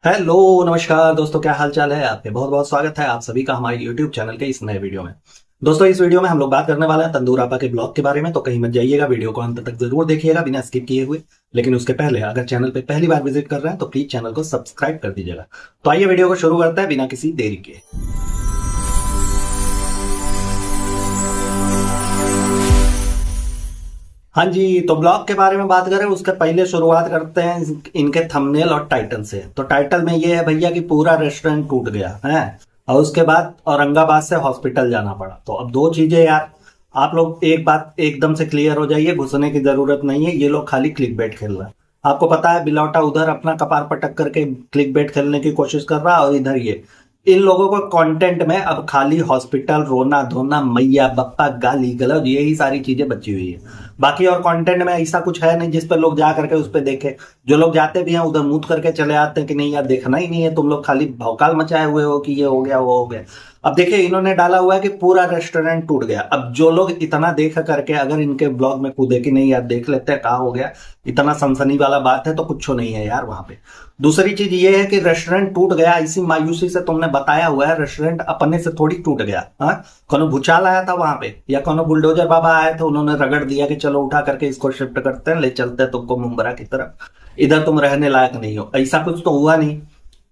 Hello, नमस्कार दोस्तों, क्या हाल चाल है आपके। बहुत बहुत स्वागत है आप सभी का हमारे YouTube चैनल के इस नए वीडियो में। दोस्तों, इस वीडियो में हम लोग बात करने वाले हैं तंदूर आपा के ब्लॉग के बारे में, तो कहीं मत जाइएगा, वीडियो को अंत तक जरूर देखिएगा बिना स्किप किए हुए। लेकिन उसके पहले अगर चैनल पे पहली बार विजिट कर रहे हैं तो प्लीज चैनल को सब्सक्राइब कर दीजिएगा। तो आइए वीडियो को शुरू करते हैं बिना किसी देरी के। हाँ जी, तो ब्लॉग के बारे में बात करें उसके पहले शुरुआत करते हैं इनके थंबनेल और टाइटल से। तो टाइटल में ये है भैया कि पूरा रेस्टोरेंट टूट गया है, और उसके बाद औरंगाबाद से हॉस्पिटल जाना पड़ा। तो अब दो चीजें यार, आप लोग एक बात एकदम से क्लियर हो जाइए, घुसने की जरूरत नहीं है। ये लोग खाली क्लिक बेट खेल रहे हैं। आपको पता है बिलौटा उधर अपना कपार पटक करके क्लिक बेट खेलने की कोशिश कर रहा है, और इधर ये इन लोगों को कंटेंट में अब खाली हॉस्पिटल, रोना धोना, मैया बप्पा, गाली गलौज, यही सारी चीजें बची हुई है। बाकी और कंटेंट में ऐसा कुछ है नहीं जिस पर लोग जा करके उस पर देखे। जो लोग जाते भी हैं उधर मूत करके चले आते हैं कि नहीं यार देखना ही नहीं है, तुम लोग खाली भौकाल मचाए हुए हो कि ये हो गया वो हो गया। अब देखिए, इन्होंने डाला हुआ है कि पूरा रेस्टोरेंट टूट गया। अब जो लोग इतना देख करके अगर इनके ब्लॉग में कूदे कि नहीं यार देख लेते हैं कहा हो गया, इतना सनसनी वाला बात है, तो कुछ नहीं है यार वहां पे। दूसरी चीज ये है कि रेस्टोरेंट टूट गया इसी मायूसी से तुमने बताया हुआ है। रेस्टोरेंट अपने से थोड़ी टूट गया। हाँ, कोनो भूचाल आया था वहां पे, या कोनो बुलडोजर बाबा आए थे, उन्होंने रगड़ दिया कि चलो उठा करके इसको शिफ्ट करते हैं, ले चलते हैं तुमको मुंबरा की तरफ, इधर तुम रहने लायक नहीं हो। ऐसा कुछ तो हुआ नहीं।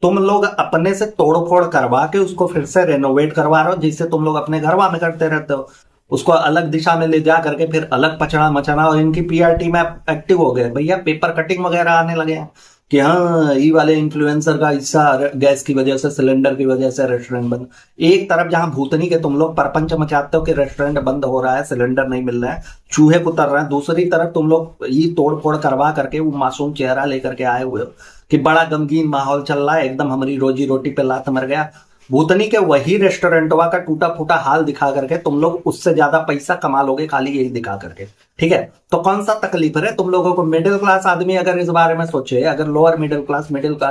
तुम लोग अपने से तोड़फोड़ करवा के उसको फिर से रेनोवेट करवा रहे हो, जिससे तुम लोग अपने घरवा में करते रहते हो। उसको अलग दिशा में ले जा करके फिर अलग पचड़ा मचाना, और इनकी पीआरटी में एक्टिव हो गए भैया, पेपर कटिंग वगैरह आने लगे हैं कि हाँ ये वाले इन्फ्लुएंसर का हिस्सा गैस की वजह से, सिलेंडर की वजह से रेस्टोरेंट बंद। एक तरफ जहां भूतनी के तुम लोग परपंच मचाते हो कि रेस्टोरेंट बंद हो रहा है, सिलेंडर नहीं मिल रहा है, चूहे कुतर रहे हैं, दूसरी तरफ तुम लोग ये तोड़ फोड़ करवा करके वो मासूम चेहरा लेकर के आए हुए हो कि बड़ा गमगीन माहौल चल रहा है, एकदम हमारी रोजी रोटी पे लात मर गया। भूतनी के वही रेस्टोरेंटवा का टूटा फूटा हाल दिखा करके तुम लोग उससे ज्यादा पैसा कमा लोगे खाली यही दिखा करके। ठीक है, तो कौन सा तकलीफ है तुम लोगों को। मिडिल क्लास आदमी अगर इस बारे में सोचे, अगर लोअर मिडिल क्लास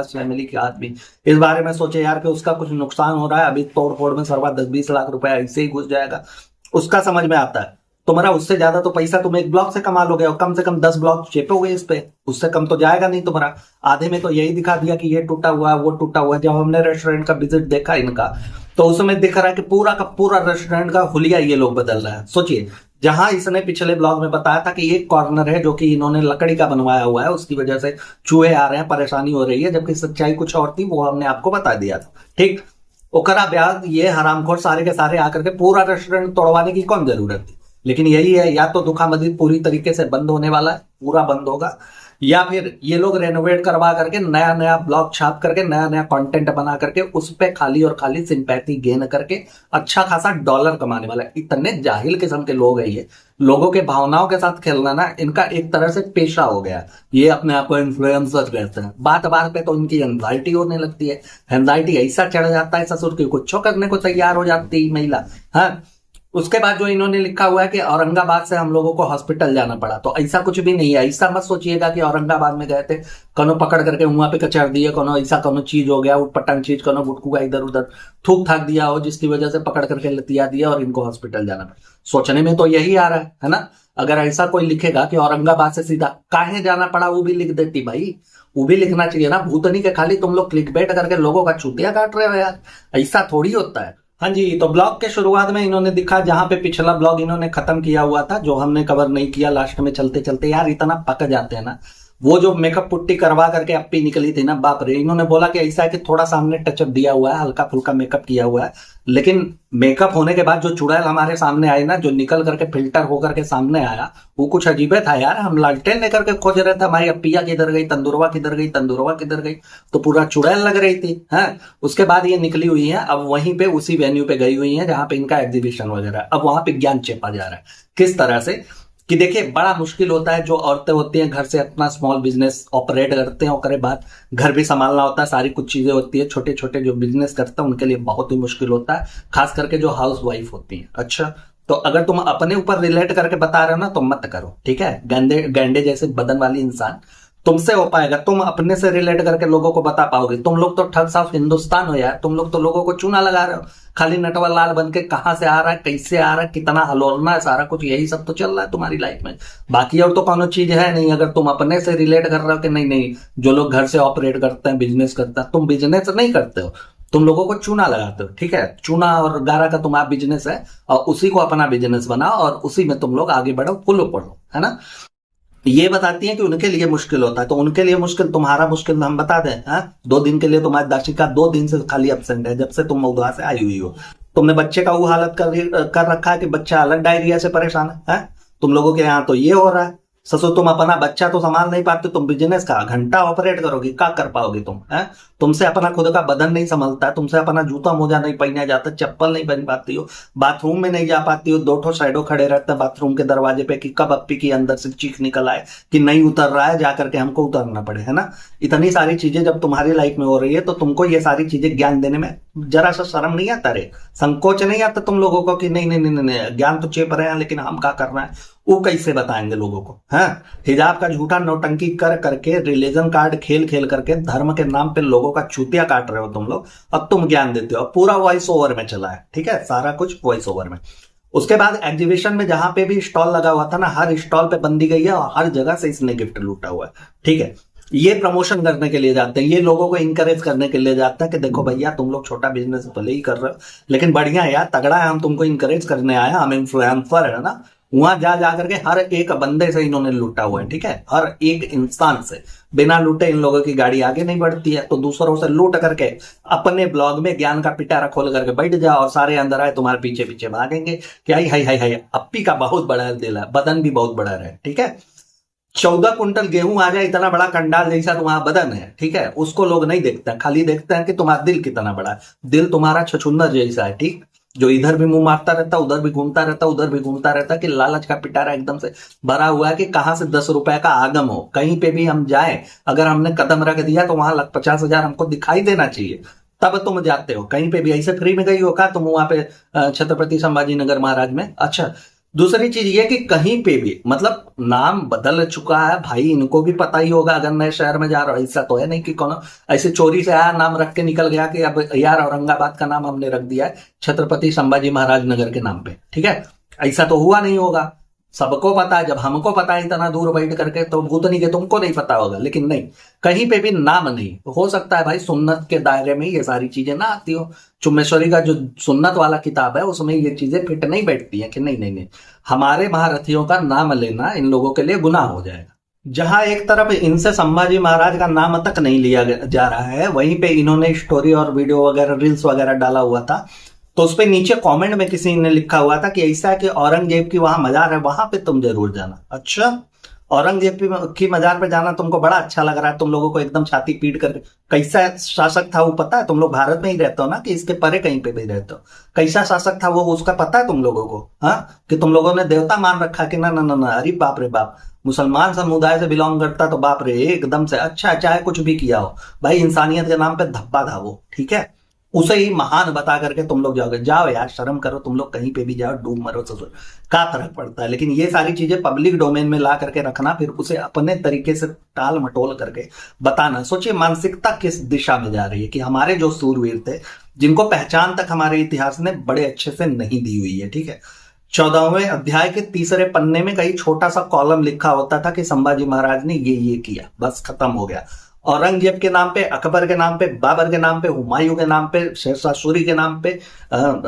फैमिली के आदमी इस बारे में सोचे यार कि उसका कुछ नुकसान हो रहा है, अभी तोड़ फोड़ में सरवा 10-20 लाख रुपए ऐसे ही घुस जाएगा, उसका समझ में आता है। तुम्हारा उससे ज्यादा तो पैसा तुम एक ब्लॉक से कमा लोगे, और कम से कम 10 ब्लॉक चेपोगे इस पे, उससे कम तो जाएगा नहीं तुम्हारा। आधे में तो यही दिखा दिया कि ये टूटा हुआ है वो टूटा हुआ है। जब हमने रेस्टोरेंट का विजिट देखा इनका, तो उसमें दिख रहा है कि पूरा का पूरा रेस्टोरेंट का हुलिया ये लोग बदल रहा है। सोचिए, जहां इसने पिछले ब्लॉग में बताया था कि एक कॉर्नर है जो कि इन्होंने लकड़ी का बनवाया हुआ है, उसकी वजह से चूहे आ रहे हैं, परेशानी हो रही है, जबकि सच्चाई कुछ और थी, वो हमने आपको बता दिया था। ठीक, ओकरा ब्याज ये हरामखोर सारे के सारे आकर के पूरा रेस्टोरेंट तोड़वाने की कौन जरूरत थी। लेकिन यही है, या तो दुखा मस्जिद पूरी तरीके से बंद होने वाला है, पूरा बंद होगा, या फिर ये लोग रेनोवेट करवा करके नया नया ब्लॉग छाप करके नया नया कंटेंट बना करके उस पे खाली और खाली सिंपैथी गेन करके अच्छा खासा डॉलर कमाने वाला है। इतने जाहिल किस्म के लोग हैं ये। लोगों के भावनाओं के साथ खेलना ना इनका एक तरह से पेशा हो गया। ये अपने आप को इन्फ्लुएंसर कहते हैं। बात बात पे तो इनकी एंजाइटी होने लगती है। एंजाइटी ऐसा चढ़ जाता है ससुर की कुछ करने को तैयार हो जाती है महिला। हाँ, उसके बाद जो इन्होंने लिखा हुआ है कि औरंगाबाद से हम लोगों को हॉस्पिटल जाना पड़ा, तो ऐसा कुछ भी नहीं है। ऐसा मत सोचिएगा कि औरंगाबाद में गए थे, कोनो पकड़ करके वहां पे कचर दिए, कोनो ऐसा कोनो चीज हो गया, उठपटांग चीज, कोनो गुटकू का इधर उधर थूक थाक दिया हो जिसकी वजह से पकड़ करके लतिया दिया और इनको हॉस्पिटल जाना पड़ा। सोचने में तो यही आ रहा है ना। अगर ऐसा कोई लिखेगा कि औरंगाबाद से सीधा काहे जाना पड़ा, वो भी लिख देती भाई, वो भी लिखना चाहिए ना। भूतनी के खाली तुम लोग क्लिक बैठ करके लोगों का चूतिया काट रहे हो यार, ऐसा थोड़ी होता है। हाँ जी, तो ब्लॉग के शुरुआत में इन्होंने दिखा, जहां पे पिछला ब्लॉग इन्होंने खत्म किया हुआ था, जो हमने कवर नहीं किया, लास्ट में चलते चलते यार इतना पक जाते हैं ना। वो जो मेकअप पुट्टी करवा करके अपी निकली थी ना, बाप रे। इन्होंने बोला कि ऐसा है कि थोड़ा सा हमने टचअप दिया हुआ है, हल्का फुल्का मेकअप किया हुआ है, लेकिन मेकअप होने के बाद जो चुड़ैल हमारे सामने आई ना, जो निकल करके फिल्टर होकर के सामने आया, वो कुछ अजीबे था यार। हम लालटेन लेकर के खोज रहे थे, हमारी अपिया किधर गई, तंदुरवा किधर गई, तंदुरवा किधर गई, तो पूरा चुड़ैल लग रही थी। है, उसके बाद ये निकली हुई है, अब वहीं पे उसी वेन्यू पे गई हुई है जहां पे इनका एग्जीबिशन वगैरह है। अब वहां पे ज्ञान चेपा जा रहा है किस तरह से कि देखिए, बड़ा मुश्किल होता है। जो औरतें होती हैं घर से अपना स्मॉल बिजनेस ऑपरेट करते हैं, और बाद घर भी संभालना होता है, सारी कुछ चीजें होती है। छोटे छोटे जो बिजनेस करते हैं उनके लिए बहुत ही मुश्किल होता है, खास करके जो हाउस वाइफ होती है। अच्छा, तो अगर तुम अपने ऊपर रिलेट करके बता रहे हो ना तो मत करो, ठीक है। गंदे गैंडे जैसे बदन वाली इंसान, तुमसे हो पाएगा, तुम अपने से रिलेट करके लोगों को बता पाओगे। तुम लोग तो ठग साफ हिंदुस्तान हो यार, तुम लोग तो लोगों को चूना लगा रहे हो खाली नटवर लाल बन के। कहां से आ रहा है, कैसे आ रहा है, कितना हलोलना है, सारा कुछ यही सब तो चल रहा है तुम्हारी लाइफ में। बाकी और तो कोनो चीज है नहीं। अगर तुम अपने से रिलेट कर रहे हो कि नहीं नहीं, जो लोग घर से ऑपरेट करते हैं, बिजनेस करते हैं, तुम बिजनेस नहीं करते हो, तुम लोगों को चूना लगाते हो। ठीक है, चूना और गारा का तुम्हारा बिजनेस है, और उसी को अपना बिजनेस बनाओ और उसी में तुम लोग आगे बढ़ो, फुल पढ़ो, है ना। ये बताती है कि उनके लिए मुश्किल होता है, तो उनके लिए मुश्किल, तुम्हारा मुश्किल हम बता दें। हाँ, 2 दिन के लिए तुम्हारी दाशिका 2 दिन से खाली एब्सेंट है, जब से तुम उधर से आई हुई हो। तुमने बच्चे का वो हालत कर रखा है कि बच्चा अलग डायरिया से परेशान है, हाँ? तुम लोगों के यहाँ तो ये हो रहा है। ससुर, तुम अपना बच्चा तो संभाल नहीं पाते, तुम बिजनेस का घंटा ऑपरेट करोगी, क्या कर पाओगे तुम, है? तुमसे अपना खुद का बदन नहीं संभलता है, तुमसे अपना जूता मोजा नहीं पहना जाता, चप्पल नहीं पहन पाती हो, बाथरूम में नहीं जा पाती हो, 2 शैडो खड़े रहते हैं बाथरूम के दरवाजे पे कि कब अप्पी की अंदर से चीख निकल आए कि नहीं उतर रहा है, जाकर के हमको उतरना पड़े, है ना। इतनी सारी चीजें जब तुम्हारी लाइफ में हो रही है, तो तुमको ये सारी चीजें ज्ञान देने में जरा सा शर्म नहीं आता रे, संकोच नहीं आता तुम लोगों को कि नहीं नहीं नहीं नहीं, ज्ञान तो चेप रहे हैं लेकिन हम क्या कर रहे हैं, वो कैसे बताएंगे लोगों को, है? हिजाब का झूठा नौटंकी कर करके, रिलीजन कार्ड खेल खेल करके, धर्म के नाम पे लोगों का चूतिया काट रहे हो तुम लोग। अब तुम ज्ञान देते हो, अब पूरा वॉइस ओवर में चला है, ठीक है, सारा कुछ वॉइस ओवर में। उसके बाद एग्जीबिशन में जहां पे भी स्टॉल लगा हुआ था ना, हर स्टॉल पे बंदी गई है और हर जगह से इसने गिफ्ट लूटा हुआ है, ठीक है। ये प्रमोशन करने के लिए जाते हैं, ये लोगों को इंकरेज करने के लिए जाते हैं कि देखो भैया, तुम लोग छोटा बिजनेस भले ही कर रहे हो, लेकिन बढ़िया है यार, तगड़ा है, हम तुमको इंकरेज करने आए, हम इन्फ्लुएंसर है ना। वहां जा करके हर एक बंदे से इन्होंने लूटा हुआ है, ठीक है, हर एक इंसान से। बिना लूटे इन लोगों की गाड़ी आगे नहीं बढ़ती है, तो दूसरों से लूट करके अपने ब्लॉग में ज्ञान का पिटारा खोल करके बैठ जाओ और सारे अंदर आए तुम्हारे पीछे पीछे भागेंगे कि हाय हाय हाय हाय, अप्पी का बहुत बड़ा दिल है, बदन भी बहुत बड़ा है, ठीक है। 14 कुंटल गेहूं आ जाए, इतना बड़ा कंडाल जैसा तुम्हारा बदन है, ठीक है, उसको लोग नहीं देखते हैं, खाली देखते हैं कि तुम्हारा दिल कितना बड़ा है। दिल तुम्हारा छछुंदर जैसा है, ठीक, जो इधर भी मुंह मारता रहता, उधर भी घूमता रहता, उधर भी घूमता रहता, कि लालच का पिटारा एकदम से भरा हुआ है कि कहां से 10 रुपए का आगम हो। कहीं पे भी हम जाए, अगर हमने कदम रख दिया तो वहां 50,000 हमको दिखाई देना चाहिए, तब तुम जाते हो। कहीं पे भी ऐसे फ्री में गई हो का तुम वहां पे छत्रपति संभाजी नगर महाराज में? अच्छा, दूसरी चीज ये कि कहीं पे भी, मतलब नाम बदल चुका है भाई, इनको भी पता ही होगा अगर नए शहर में जा रहा हो। ऐसा तो है नहीं कि कौन ऐसे चोरी से आया, नाम रख के निकल गया कि अब यार औरंगाबाद का नाम हमने रख दिया है छत्रपति संभाजी महाराज नगर के नाम पे, ठीक है, ऐसा तो हुआ नहीं होगा। सबको पता है, जब हमको पता है इतना दूर बैठ करके, तो भूतनी के तुमको नहीं पता होगा। लेकिन नहीं, कहीं पे भी नाम नहीं हो सकता है भाई, सुन्नत के दायरे में ये सारी चीजें ना आती हो। चुम्बेश्वरी का जो सुन्नत वाला किताब है उसमें ये चीजें फिट नहीं बैठती है कि नहीं नहीं नहीं, हमारे महारथियों का नाम लेना इन लोगों के लिए गुनाह हो जाएगा। जहां एक तरफ इनसे संभाजी महाराज का नाम तक नहीं लिया जा रहा है, वहीं पे इन्होंने स्टोरी और वीडियो वगैरह, रील्स वगैरह डाला हुआ था, तो उस पे नीचे कमेंट में किसी ने लिखा हुआ था कि ऐसा है कि औरंगजेब की वहां मजार है, वहां पे तुम जरूर जाना। अच्छा, औरंगजेब की मजार पे जाना तुमको बड़ा अच्छा लग रहा है, तुम लोगों को एकदम छाती पीट कर। कैसा शासक था वो पता है? तुम लोग भारत में ही रहते हो ना, कि इसके परे कहीं पे भी रहते हो? कैसा शासक था वो, उसका पता है तुम लोगों को? हाँ, कि तुम लोगों ने देवता मान रखा कि ना ना ना ना, अरे बाप रे बाप, मुसलमान समुदाय से बिलोंग करता तो बाप रे एकदम से अच्छा, चाहे कुछ भी किया हो भाई, इंसानियत के नाम पे धब्बा था वो, ठीक है। उसे ही महान बता करके तुम लोग जाओगे? जाओ यार, शर्म करो, तुम लोग कहीं पे भी जाओ, डूब मरो ससुर, क्या फर्क पड़ता है। लेकिन ये सारी चीजें पब्लिक डोमेन में ला करके रखना, फिर उसे अपने तरीके से टाल मटोल करके बताना। सोचिए मानसिकता किस दिशा में जा रही है, कि हमारे जो सूरवीर थे, जिनको पहचान तक हमारे इतिहास ने बड़े अच्छे से नहीं दी हुई है, ठीक है, 14वें अध्याय के तीसरे पन्ने में कहीं छोटा सा कॉलम लिखा होता था कि संभाजी महाराज ने ये किया, बस खत्म हो गया। औरंगजेब के नाम पे, अकबर के नाम पे, बाबर के नाम पे, हुमायूं के नाम पे, शेरशाह सूरी के नाम पे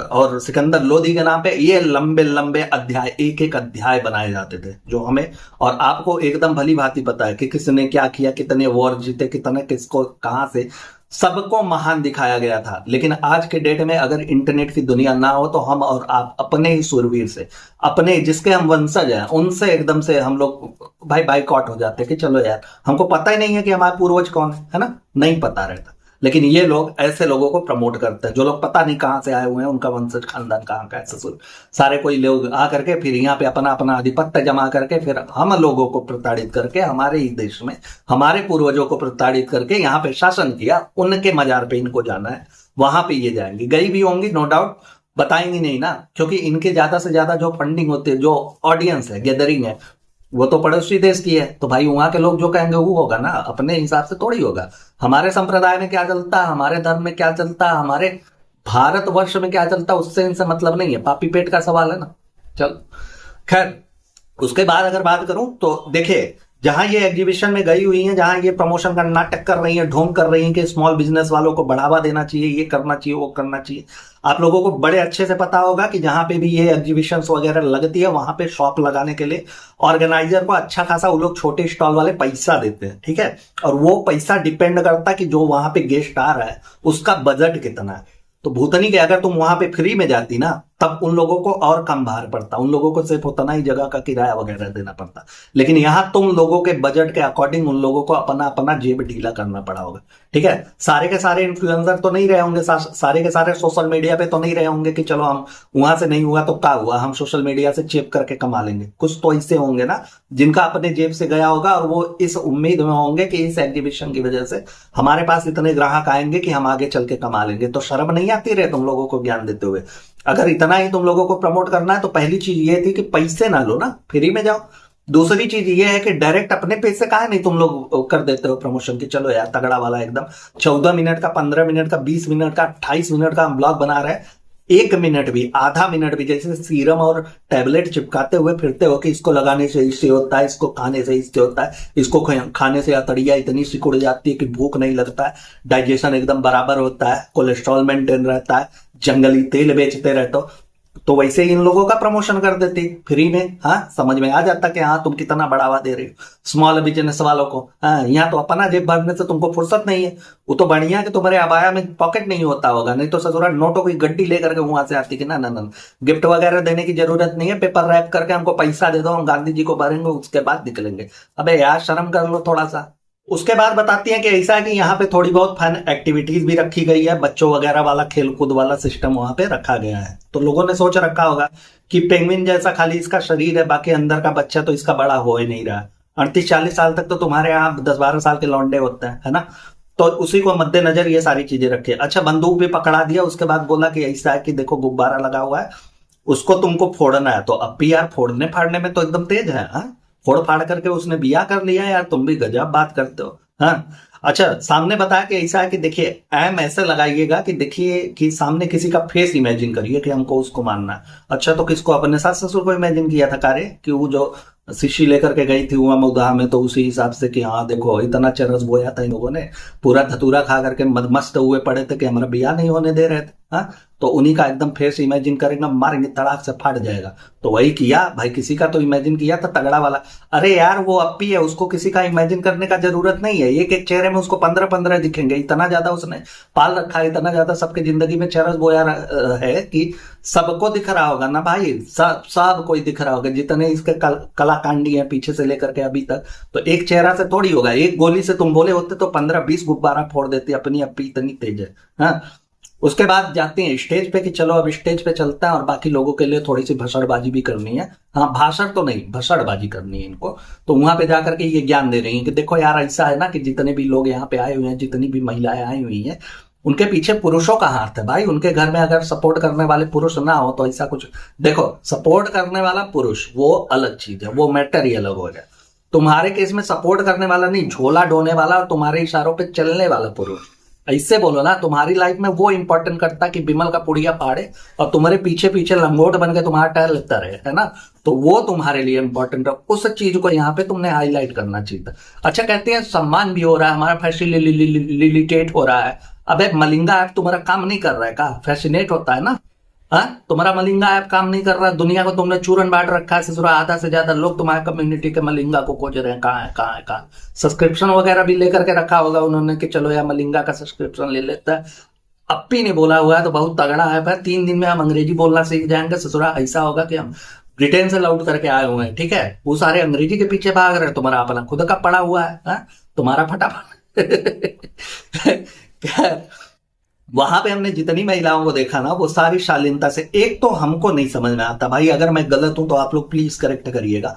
और सिकंदर लोधी के नाम पे, ये लंबे लंबे अध्याय, एक एक अध्याय बनाए जाते थे, जो हमें और आपको एकदम भली भांति पता है कि किसने क्या किया, कितने वॉर जीते, कितने किसको कहां से, सबको महान दिखाया गया था। लेकिन आज के डेट में अगर इंटरनेट की दुनिया ना हो, तो हम और आप अपने ही सूरवीर से, अपने जिसके हम वंशज हैं, उनसे एकदम से हम लोग भाई बाइकआउट हो जाते कि चलो यार, हमको पता ही नहीं है कि हमारे पूर्वज कौन है ना, नहीं पता रहता। लेकिन ये लोग ऐसे लोगों को प्रमोट करते हैं, जो लोग पता नहीं कहां से आए हुए हैं, उनका वंशज खानदान कहां का है, ससुर सारे कोई लोग आ करके फिर यहाँ पे अपना अपना आधिपत्य जमा करके, फिर हम लोगों को प्रताड़ित करके, हमारे ही देश में हमारे पूर्वजों को प्रताड़ित करके यहाँ पे शासन किया। उनके मजार पे इनको जाना है, वहां पे ये जाएंगे, गई भी होंगी नो डाउट, बताएंगी नहीं ना, क्योंकि इनके ज्यादा से ज्यादा जो फंडिंग होती है, जो ऑडियंस है, गैदरिंग है, वो तो पड़ोसी देश की है, तो भाई वहां के लोग जो कहेंगे वो होगा ना, अपने हिसाब से थोड़ी होगा। हमारे संप्रदाय में क्या चलता है, हमारे धर्म में क्या चलता है, हमारे भारतवर्ष में क्या चलता है, उससे इनसे मतलब नहीं है, पापी पेट का सवाल है ना। चल खैर, उसके बाद अगर बात करूं तो देखिए, जहां ये एग्जीबिशन में गई हुई हैं, जहां ये प्रमोशन का नाटक कर रही हैं, ढोंग कर रही हैं कि स्मॉल बिजनेस वालों को बढ़ावा देना चाहिए, ये करना चाहिए, वो करना चाहिए। आप लोगों को बड़े अच्छे से पता होगा कि जहां पे भी ये एग्जीबिशन वगैरह लगती है, वहां पे शॉप लगाने के लिए ऑर्गेनाइजर को अच्छा खासा वो लोग छोटे स्टॉल वाले पैसा देते हैं, ठीक है। और वो पैसा डिपेंड करता है कि जो वहां पे गेस्ट आ रहा है उसका बजट कितना है। तो भूतनी के अगर तुम वहां पे फ्री में जाती ना, तब उन लोगों को और कम भार पड़ता, उन लोगों को सिर्फ उतना ही जगह का किराया वगैरह देना पड़ता। लेकिन यहां तुम लोगों के बजट के अकॉर्डिंग उन लोगों को अपना अपना जेब ढीला करना पड़ा होगा, ठीक है। सारे के सारे इन्फ्लुएंसर तो नहीं रहे होंगे, सारे के सारे सोशल मीडिया पे तो नहीं रहे होंगे कि चलो हम वहां से नहीं हुआ तो क्या हुआ, हम सोशल मीडिया से चेप करके कमा लेंगे। कुछ तो ऐसे होंगे ना जिनका अपने जेब से गया होगा, और वो इस उम्मीद में होंगे कि इस एग्जीबिशन की वजह से हमारे पास इतने ग्राहक आएंगे कि हम आगे चल के कमा लेंगे। तो शर्म नहीं आती रहे तुम लोगों को ज्ञान देते हुए? अगर इतना ही तुम लोगों को प्रमोट करना है तो पहली चीज ये थी कि पैसे ना लो ना, फ्री में जाओ। दूसरी चीज ये है कि डायरेक्ट अपने पैसे काहे नहीं तुम लोग कर देते हो प्रमोशन की, चलो यार तगड़ा वाला एकदम 14 मिनट का, 15 मिनट का, 20 मिनट का, 28 मिनट का हम ब्लॉग बना रहे हैं, 1 मिनट भी, आधा मिनट भी जैसे सीरम और टैबलेट चिपकाते हुए फिरते हो कि इसको लगाने से इससे होता है, इसको खाने से इससे होता है, इसको खाने से अतड़िया इतनी सिकुड़ जाती है कि भूख नहीं लगता है, डाइजेशन एकदम बराबर होता है, कोलेस्ट्रॉल मेंटेन रहता है, जंगली तेल बेचते रहते हो। तो वैसे ही इन लोगों का प्रमोशन कर देती फ्री में। हाँ, समझ में आ जाता कि हाँ तुम कितना बढ़ावा दे रहे हो स्मॉल बिजनेस वालों को। हाँ, यहाँ तो अपना जेब भरने से तुमको फुर्सत नहीं है। वो तो बढ़िया कि तुम्हारे अबाया में पॉकेट नहीं होता होगा, नहीं तो ससुराल नोटों की गड्डी लेकर के वहां से आती कि ना ना ना, गिफ्ट वगैरह देने की जरूरत नहीं है, पेपर रैप करके हमको पैसा दे दो, हम गांधी जी को भरेंगे, उसके बाद निकलेंगे। अबे यार शर्म कर लो थोड़ा सा। उसके बाद बताती हैं कि ऐसा है कि यहाँ पे थोड़ी बहुत फन एक्टिविटीज भी रखी गई है, बच्चों वगैरह वाला खेल कूद वाला सिस्टम वहां पे रखा गया है। तो लोगों ने सोच रखा होगा कि पेंगुइन जैसा खाली इसका शरीर है, बाकी अंदर का बच्चा तो इसका बड़ा हो ही नहीं रहा। 38-40 साल तक तो तुम्हारे यहाँ 10-12 साल के लौंडे होते हैं, है ना। तो उसी को मद्देनजर ये सारी चीजें रखी है। अच्छा, बंदूक भी पकड़ा दिया, उसके बाद बोला कि ऐसा है कि देखो गुब्बारा लगा हुआ है, उसको तुमको फोड़ना है। तो अब भी यार फोड़ने फाड़ने में तो एकदम तेज है। हाँ, फोड़ फाड़ करके उसने बिया कर लिया यार, तुम भी गजब बात करते हो। हाँ, अच्छा, सामने बताया कि ऐसा है कि देखिए एम ऐसे लगाइएगा कि देखिए कि सामने किसी का फेस इमेजिन करिए कि हमको उसको मानना है। अच्छा, तो किसको? अपने सास ससुर को इमेजिन किया था कारे कि वो जो शीशी लेकर के गई थी वहां मऊदा में, तो उसी हिसाब से कि हाँ देखो इतना चरस बोया था इन लोगों ने, पूरा धतूरा खा करके मस्त हुए पड़े थे कि हमारा बिया नहीं होने दे रहे थे। हाँ, तो उन्हीं का एकदम फेस इमेजिन करेंगे, मारेंगे, तड़ाक से फाट जाएगा। तो वही किया भाई, किसी का तो इमेजिन किया था तगड़ा वाला। अरे यार वो अप्पी है, उसको किसी का इमेजिन करने का जरूरत नहीं है। एक एक चेहरे में उसको 15-15 दिखेंगे, इतना ज्यादा उसने पाल रखा है, इतना ज्यादा सबके जिंदगी में चरस बोया है कि सबको दिख रहा होगा ना भाई, सब कोई दिख रहा होगा, जितने इसके कलाकांडी है पीछे से लेकर के अभी तक। तो एक चेहरा से थोड़ी होगा, एक गोली से तुम बोले होते तो 15-20 गुब्बारा फोड़ देती, अपनी अप्पी इतनी तेज है। हाँ, उसके बाद जाते हैं स्टेज पे कि चलो अब स्टेज पे चलता है और बाकी लोगों के लिए थोड़ी सी भसड़बाजी भी करनी है। हाँ, भाषण तो नहीं, भसड़बाजी करनी है इनको। तो वहां पे जाकर के ये ज्ञान दे रही हैं कि देखो यार ऐसा है ना कि जितने भी लोग यहाँ पे आए हुए हैं, जितनी भी महिलाएं आई हुई हैं, उनके पीछे पुरुषों का हाथ है भाई। उनके घर में अगर सपोर्ट करने वाले पुरुष ना हो तो ऐसा कुछ, देखो सपोर्ट करने वाला पुरुष वो अलग चीज है, वो मैटर ही अलग हो गया। तुम्हारे केस में सपोर्ट करने वाला नहीं, झोला ढोने वाला और तुम्हारे इशारों पे चलने वाला पुरुष। ऐसे बोलो ना, तुम्हारी लाइफ में वो इंपॉर्टेंट करता कि बिमल का पुड़िया फाड़े और तुम्हारे पीछे पीछे लंगोट बन के तुम्हारा टायर लगता रहे, है ना। तो वो तुम्हारे लिए इंपॉर्टेंट है, उस चीज को यहाँ पे तुमने हाईलाइट करना चाहिए था। अच्छा, कहते हैं सम्मान भी हो रहा है, हमारा फैसिलिटेट हो रहा है। अबे मलिंगा ऐप तुम्हारा काम नहीं कर रहा है का? फैसिनेट होता है ना। हाँ, तुम्हारा मलिंगा ऐप काम नहीं कर रहा, दुनिया को तुमने चूरन बांट रखा है, ससुरा आधा से ज्यादा लोग तुम्हारे कम्युनिटी के मलिंगा को खोज रहे हैं, कहाँ है कहाँ है कहाँ। सब्सक्रिप्शन वगैरह भी लेकर के रखा होगा उन्होंने कि चलो यार मलिंगा का सब्सक्रिप्शन ले लेता है। अप्पी ने बोला हुआ है तो बहुत तगड़ा ऐप है, 3 दिन में हम अंग्रेजी बोलना सीख जाएंगे। ससुरा ऐसा होगा कि हम ब्रिटेन से लौट करके आए हुए हैं, ठीक है, वो सारे अंग्रेजी के पीछे भाग रहे हैं, तुम्हारा अपना खुद का पड़ा हुआ है, तुम्हारा फटाफट। वहां पे हमने जितनी महिलाओं को देखा ना, वो सारी शालीनता से, एक तो हमको नहीं समझ में आता भाई, अगर मैं गलत हूं तो आप लोग प्लीज करेक्ट करिएगा।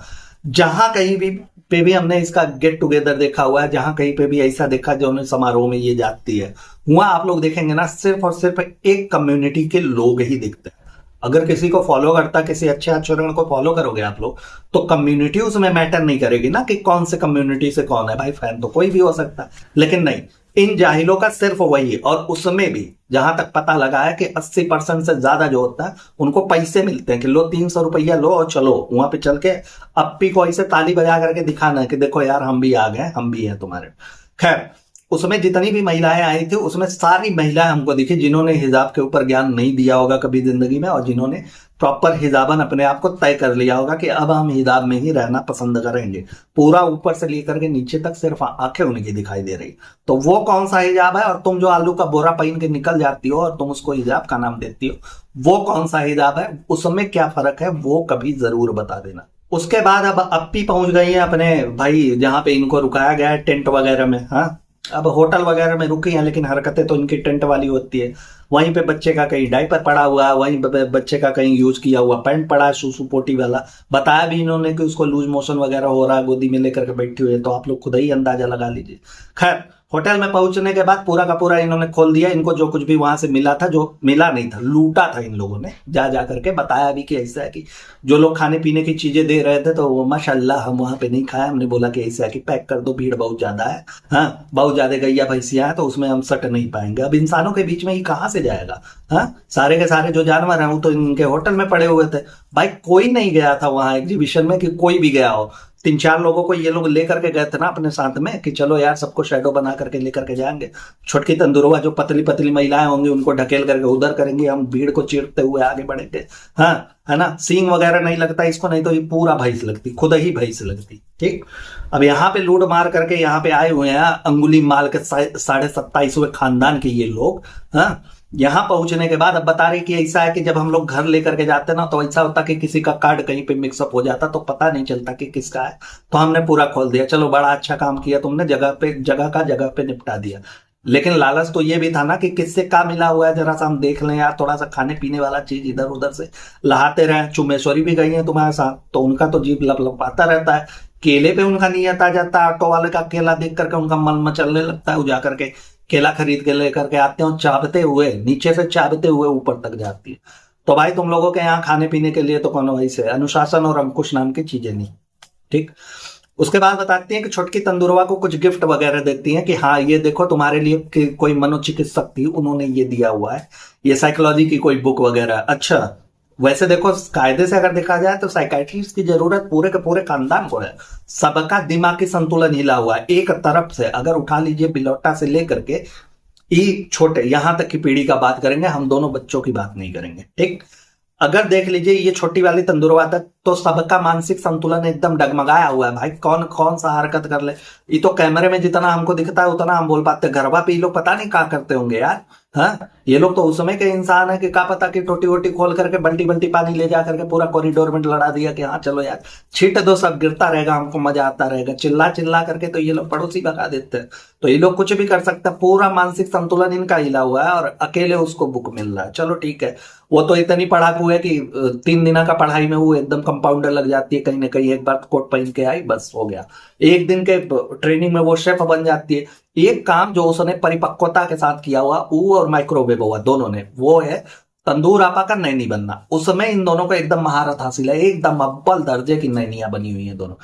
जहां कहीं भी पे भी हमने इसका गेट टुगेदर देखा हुआ है, जहां कहीं पे भी ऐसा देखा जो उन्हें समारोह में ये जाती है, वहां आप लोग देखेंगे ना सिर्फ और सिर्फ एक कम्युनिटी के लोग ही दिखते हैं। अगर किसी को फॉलो करता, किसी अच्छे आचरण को फॉलो करोगे आप लोग, तो कम्युनिटी उसमें मैटर नहीं करेगी ना कि कौन से कम्युनिटी से कौन है। भाई फैन तो कोई भी हो सकता है, लेकिन नहीं, इन जाहिलों का सिर्फ वही है। और उसमें भी जहां तक पता लगा है कि 80% से ज्यादा जो होता है उनको पैसे मिलते हैं कि लो 300 रुपया लो और चलो वहां पे चल के अप्पी को ऐसे ताली बजा करके दिखाना है कि देखो यार हम भी आ गए, हम भी हैं तुम्हारे। खैर, उसमें जितनी भी महिलाएं आई थी उसमें सारी महिलाएं हमको दिखी जिन्होंने हिजाब के ऊपर ज्ञान नहीं दिया होगा कभी जिंदगी में, और जिन्होंने प्रॉपर हिजाबन अपने आप को तय कर लिया होगा कि अब हम हिजाब में ही रहना पसंद करेंगे। पूरा ऊपर से लेकर के नीचे तक सिर्फ आंखें उनकी दिखाई दे रही। तो वो कौन सा हिजाब है? और तुम जो आलू का बोरा पहन के निकल जाती हो और तुम उसको हिजाब का नाम देती हो, वो कौन सा हिजाब है? उसमें क्या फर्क है वो कभी जरूर बता देना। उसके बाद अब अप्पी पहुंच गई है अपने भाई जहां पे इनको रुकाया गया है टेंट वगैरह में। हाँ, अब होटल वगैरह में रुकी हैं लेकिन हरकतें तो इनकी टेंट वाली होती है। वहीं पे बच्चे का कहीं डायपर पड़ा हुआ है, वहीं पे बच्चे का कहीं यूज किया हुआ पैंट पड़ा है सूसू पोटी वाला। बताया भी इन्होंने कि उसको लूज मोशन वगैरह हो रहा है, गोदी में लेकर के बैठी हुई है, तो आप लोग खुद ही अंदाजा लगा लीजिए। खैर, होटल में पहुंचने के बाद पूरा का पूरा इन्होंने खोल दिया। इनको जो कुछ भी वहां से मिला था, जो मिला नहीं था, लूटा था इन लोगों ने जा करके। बताया भी कि ऐसा है कि जो लोग खाने पीने की चीजें दे रहे थे तो वो माशाल्लाह हम वहां पे नहीं खाए। हमने बोला कि ऐसा है कि पैक कर दो, भीड़ बहुत ज्यादा है, हाँ बहुत ज्यादा गैया भैंसिया है, तो उसमें हम सट नहीं पाएंगे। अब इंसानों के बीच में ही कहाँ से जाएगा? हाँ, सारे के सारे जो जानवर हैं वो तो इनके होटल में पड़े हुए थे। भाई कोई नहीं गया था वहां एग्जीबिशन में कि कोई भी गया हो। 3-4 लोगों को ये लोग लेकर के गए थे ना अपने साथ में कि चलो यार सबको शेडो बना करके लेकर के जाएंगे। छोटकी तंदुरवा जो पतली पतली महिलाएं होंगी उनको ढकेल करके उधर करेंगे, हम भीड़ को चीरते हुए आगे बढ़ेंगे। हाँ, है ना, सींग वगैरह नहीं लगता इसको, नहीं तो ये पूरा भैंस लगती, खुद ही भैंस लगती। ठीक, अब यहाँ पे लूट मार करके यहाँ पे आए हुए हैं अंगुली माल के 27.5वें खानदान के ये लोग। हाँ, यहाँ पहुंचने के बाद अब बता रहे कि ऐसा है कि जब हम लोग घर लेकर के जाते ना तो ऐसा होता कि किसी का कार्ड कहीं पे मिक्सअप हो जाता तो पता नहीं चलता कि किसका है। तो हमने पूरा खोल दिया। चलो बड़ा अच्छा काम किया तुमने, जगह पे निपटा दिया। लेकिन लालच तो ये भी था ना कि किससे क्या मिला हुआ है जरा सा हम देख लें यार, थोड़ा सा खाने पीने वाला चीज इधर उधर से लहाते रहे। चुमेश्वरी भी गई है तुम्हारे साथ तो उनका तो जीभ लपलपाता रहता है। केले पे उनका नियत आ जाता है, ऑटो वाले का केला देख करके उनका मन मचलने लगता है। वो जाकर के केला खरीद के लेकर के आते हैं, चाबते हुए नीचे से चाबते हुए ऊपर तक जाती है। तो भाई तुम लोगों के यहाँ खाने पीने के लिए तो कोनो ऐसे अनुशासन और अंकुश नाम की चीजें नहीं। ठीक, उसके बाद बताती हैं कि छोटकी तंदुरवा को कुछ गिफ्ट वगैरह देती हैं कि हाँ ये देखो तुम्हारे लिए कि कोई मनोचिकित्सक थी उन्होंने ये दिया हुआ है, ये साइकोलॉजी की कोई बुक वगैरह। अच्छा, वैसे देखो कायदे से अगर देखा जाए तो साइकाइट्रिस्ट की जरूरत पूरे के पूरे खानदान को है। सबका दिमागी संतुलन हिला हुआ है एक तरफ से। अगर उठा लीजिए बिलौटा से लेकर के ये छोटे यहां तक की पीढ़ी का बात करेंगे, हम दोनों बच्चों की बात नहीं करेंगे। ठीक, अगर देख लीजिए ये छोटी वाली तंदुरवा तक तो सबका मानसिक संतुलन एकदम डगमगाया हुआ है। भाई कौन कौन सा हरकत कर ले, ये तो कैमरे में जितना हमको दिखता है उतना हम बोल पाते। गरबा पे ये लोग पता नहीं क्या करते होंगे यार। हाँ, ये लोग तो उस समय के इंसान है कि क्या पता कि टोटी वोटी खोल करके बल्टी बल्टी पानी ले जा करके पूरा कॉरिडोर में लड़ा दिया कि हाँ चलो यार छीट दो, सब गिरता रहेगा, हमको मजा आता रहेगा। चिल्ला चिल्ला करके तो ये लोग पड़ोसी भगा देते हैं। तो ये लोग कुछ भी कर सकते हैं। पूरा मानसिक संतुलन इनका हिला हुआ है और अकेले उसको बुक मिल रहा है। चलो ठीक है, वो तो इतनी पढ़ाकू है कि 3 दिन का पढ़ाई में वो एकदम कंपाउंडर लग जाती है। कहीं ना कहीं एक बार कोट पहन के आई बस हो गया। एक दिन के ट्रेनिंग में वो शेफ बन जाती है। एक काम जो उसने परिपक्वता के साथ किया हुआ वो और माइक्रोवेव हुआ दोनों ने, वो है तंदूर आपा का नैनी बनना। उसमें इन दोनों को एकदम महारत हासिल है, एकदम अव्वल दर्जे की नैनियां बनी हुई है दोनों।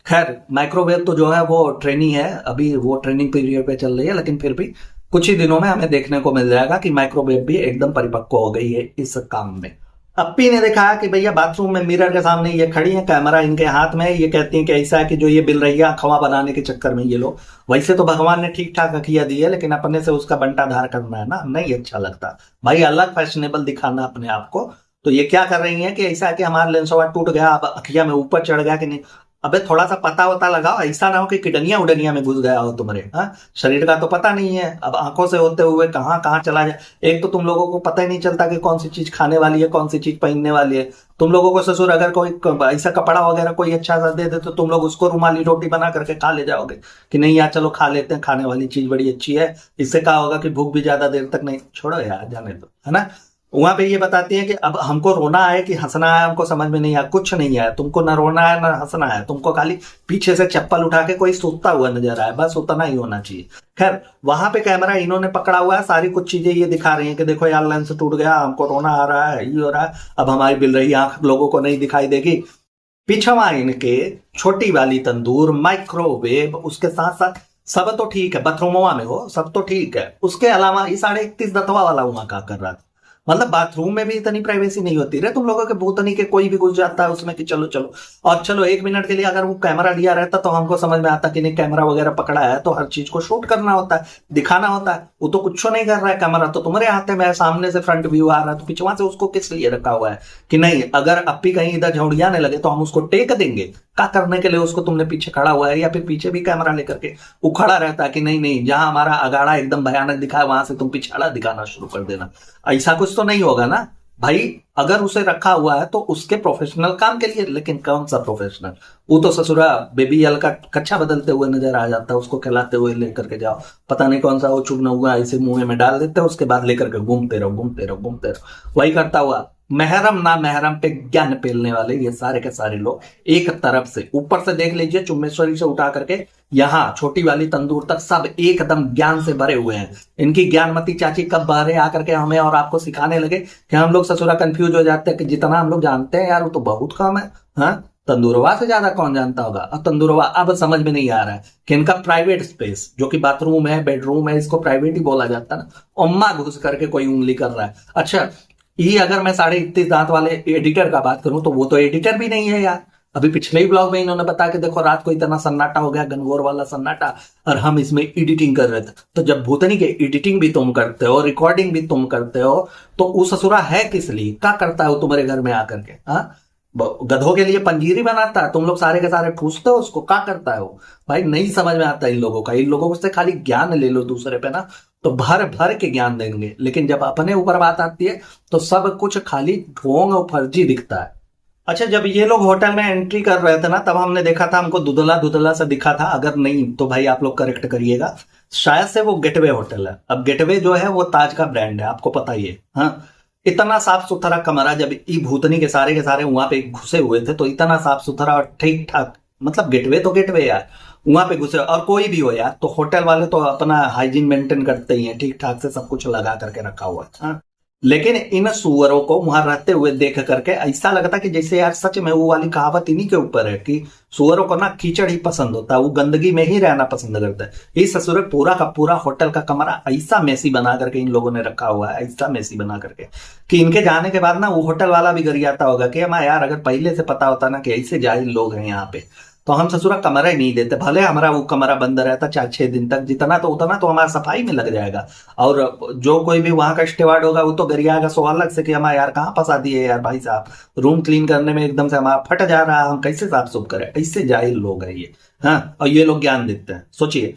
खैर, माइक्रोवेव तो जो है वो ट्रेनिंग है, अभी वो ट्रेनिंग पीरियड पे चल रही है, लेकिन फिर भी कुछ ही दिनों में हमें देखने को मिल जाएगा कि माइक्रोवेव भी एकदम परिपक्व हो गई है इस काम में। अप्पी ने देखा कि भैया बाथरूम में मिरर के सामने ये खड़ी है, कैमरा इनके हाथ में है। ये कहती है कि ऐसा है कि जो ये बिल रही है खवा बनाने के चक्कर में ये लोग, वैसे तो भगवान ने ठीक ठाक अखिया दी है लेकिन अपने से उसका बंटाधार करना है ना, नहीं अच्छा लगता भाई। अलग फैशनेबल दिखाना अपने आप को। तो ये क्या कर रही है कि ऐसा है कि हमारा लेंसवा टूट गया, अब अखिया में ऊपर चढ़ गया कि नहीं। अबे थोड़ा सा पता वता लगाओ, ऐसा ना हो कि किडनियां उडनिया में घुस गया हो तुम्हारे। हाँ, शरीर का तो पता नहीं है, अब आंखों से होते हुए कहाँ कहाँ चला जाए। एक तो तुम लोगों को पता ही नहीं चलता कि कौन सी चीज खाने वाली है, कौन सी चीज पहनने वाली है। तुम लोगों को ससुर अगर कोई ऐसा कपड़ा वगैरह कोई अच्छा सा दे दे तो तुम लोग उसको रुमाली रोटी बना करके खा ले जाओगे कि नहीं यार चलो खा लेते हैं, खाने वाली चीज बड़ी अच्छी है, इससे क्या होगा कि भूख भी ज्यादा देर तक नहीं। छोड़ो यार, जाने दो, है ना। वहां पे ये बताती है कि अब हमको रोना है कि हंसना है, हमको समझ में नहीं आया, कुछ नहीं आया तुमको, ना रोना है ना हंसना है, तुमको खाली पीछे से चप्पल उठा के कोई सूतता हुआ नजर आए, बस उतना ही होना चाहिए। खैर वहां पे कैमरा इन्होंने पकड़ा हुआ है, सारी कुछ चीजें ये दिखा रही है कि देखो यार लेंस टूट गया, हमको रोना आ रहा है, ये हो रहा है, अब हमारी बिल रही आंख लोगों को नहीं दिखाई देगी। पिछवा इनके छोटी वाली तंदूर, माइक्रोवेव, उसके साथ साथ सब तो ठीक है, बाथरूमों में हो सब तो ठीक है, उसके अलावा ये 31.5 दतवा वाला वहां का कर रहा था। मतलब बाथरूम में भी इतनी प्राइवेसी नहीं होती रे तुम लोगों के भूतनी के, कोई भी घुस जाता है उसमें कि चलो चलो। और चलो 1 मिनट के लिए अगर वो कैमरा लिया रहता तो हमको समझ में आता कि नहीं, कैमरा वगैरह पकड़ा है तो हर चीज को शूट करना होता है, दिखाना होता है। वो तो कुछ नहीं कर रहा है, कैमरा तो तुम्हारे हाथ में, सामने से फ्रंट व्यू आ रहा है, तो पिछवा से उसको किस लिए रखा हुआ है कि नहीं अगर अपी कहीं इधर झौड़ियाने लगे तो हम उसको टेक देंगे। क्या करने के लिए उसको तुमने पीछे खड़ा हुआ है, या फिर पीछे भी कैमरा लेकर के वो खड़ा रहता है कि नहीं नहीं, जहां हमारा अगाड़ा एकदम भयानक दिखा है वहां से तुम पिछाड़ा दिखाना शुरू कर देना। ऐसा कुछ तो नहीं होगा ना भाई। अगर उसे रखा हुआ है तो उसके प्रोफेशनल काम के लिए, लेकिन कौन सा प्रोफेशनल, वो तो ससुरा बेबी यल का कच्चा बदलते हुए नजर आ जाता है, उसको खिलाते हुए लेकर के जाओ, पता नहीं कौन सा वो चुभना हुआ ऐसे मुंह में डाल देते हैं, उसके बाद लेकर के घूमते रहो घूमते रहो घूमते रहो, वही करता हुआ। महरम ना महरम पे ज्ञान पेलने वाले ये सारे के सारे लोग एक तरफ से, ऊपर से देख लीजिए चुम्बेश्वरी से उठा करके यहाँ छोटी वाली तंदूर तक सब एकदम ज्ञान से भरे हुए हैं। इनकी ज्ञानमती चाची कब बाहर आकर के हमें और आपको सिखाने लगे कि हम लोग ससुरा कंफ्यूज हो जाते हैं कि जितना हम लोग जानते हैं यार वो तो बहुत कम है। हाँ, तंदूरवा से ज्यादा कौन जानता होगा। और तंदूरवा अब समझ में नहीं आ रहा है कि इनका प्राइवेट स्पेस जो कि बाथरूम है, बेडरूम है, इसको प्राइवेट ही बोला जाता है ना, उम्मा घुस करके कोई उंगली कर रहा है। अच्छा, ये अगर मैं 31.5 दांत वाले एडिटर का बात करूं तो वो तो एडिटर भी नहीं है यार। अभी पिछले ही ब्लॉग में इन्होंने बताया कि देखो रात को इतना सन्नाटा हो गया, घनघोर वाला सन्नाटा, और हम इसमें एडिटिंग कर रहे थे। तो जब भूतनी के एडिटिंग भी तुम करते हो, रिकॉर्डिंग भी तुम करते हो, तो वो ससुरा है किस लिए, क्या करता है वो तुम्हारे घर में आकर के? हाँ, गधों के लिए पंजीरी बनाता है, तुम लोग सारे के सारे ठूसते हो उसको, क्या करता है वो? भाई नहीं समझ में आता इन लोगों का। इन लोगों से खाली ज्ञान ले लो दूसरे पे ना तो भर भर के ज्ञान देंगे, लेकिन जब अपने ऊपर बात आती है तो सब कुछ खाली ढोंग और फर्जी दिखता है। अच्छा, जब ये लोग होटल में एंट्री कर रहे थे ना तब हमने देखा था, हमको धुंधला धुंधला सा दिखा था, अगर नहीं तो भाई आप लोग करेक्ट करिएगा, शायद से वो गेटवे होटल है। अब गेटवे जो है वो ताज का ब्रांड है, आपको पता ही है। हाँ, इतना साफ सुथरा कमरा, जब ई भूतनी के सारे वहां पे घुसे हुए थे तो इतना साफ सुथरा और ठीक ठाक, मतलब गेटवे तो गेटवे यार, वहां पे घुसे और कोई भी हो यार, तो होटल वाले तो अपना हाइजीन मेंटेन करते ही हैं, ठीक ठाक से सब कुछ लगा करके रखा हुआ है। हाँ? लेकिन इन सुअरों को वहां रहते हुए देख करके ऐसा लगता कि जैसे यार सच में वो वाली कहावत इन्हीं के ऊपर है कि सुअरों को ना कीचड़ ही पसंद होता है, वो गंदगी में ही रहना पसंद करता है। इस ससुर पूरा का पूरा होटल का कमरा ऐसा मेसी बना करके इन लोगों ने रखा हुआ है, ऐसा मेसी बना करके कि इनके जाने के बाद ना वो होटल वाला भी गरियाता होगा कि हमारा यार अगर पहले से पता होता ना कि ऐसे जाहिल लोग हैं यहाँ पे तो हम ससुरा कमरा ही नहीं देते, भले हमारा वो कमरा बंद रहता 4-6 दिन तक, जितना तो उतना तो हमारा सफाई में लग जाएगा। और जो कोई भी वहां का स्टेवार्ड होगा वो तो गरियाएगा सो अलग से कि हमारा यार कहाँ फंसा दिए यार भाई साहब, रूम क्लीन करने में एकदम से हमारा फट जा रहा है, हम कैसे साफ सुफ करें। ऐसे जाहिल लोग हैं ये। हाँ, और ये लोग ज्ञान देते हैं। सोचिए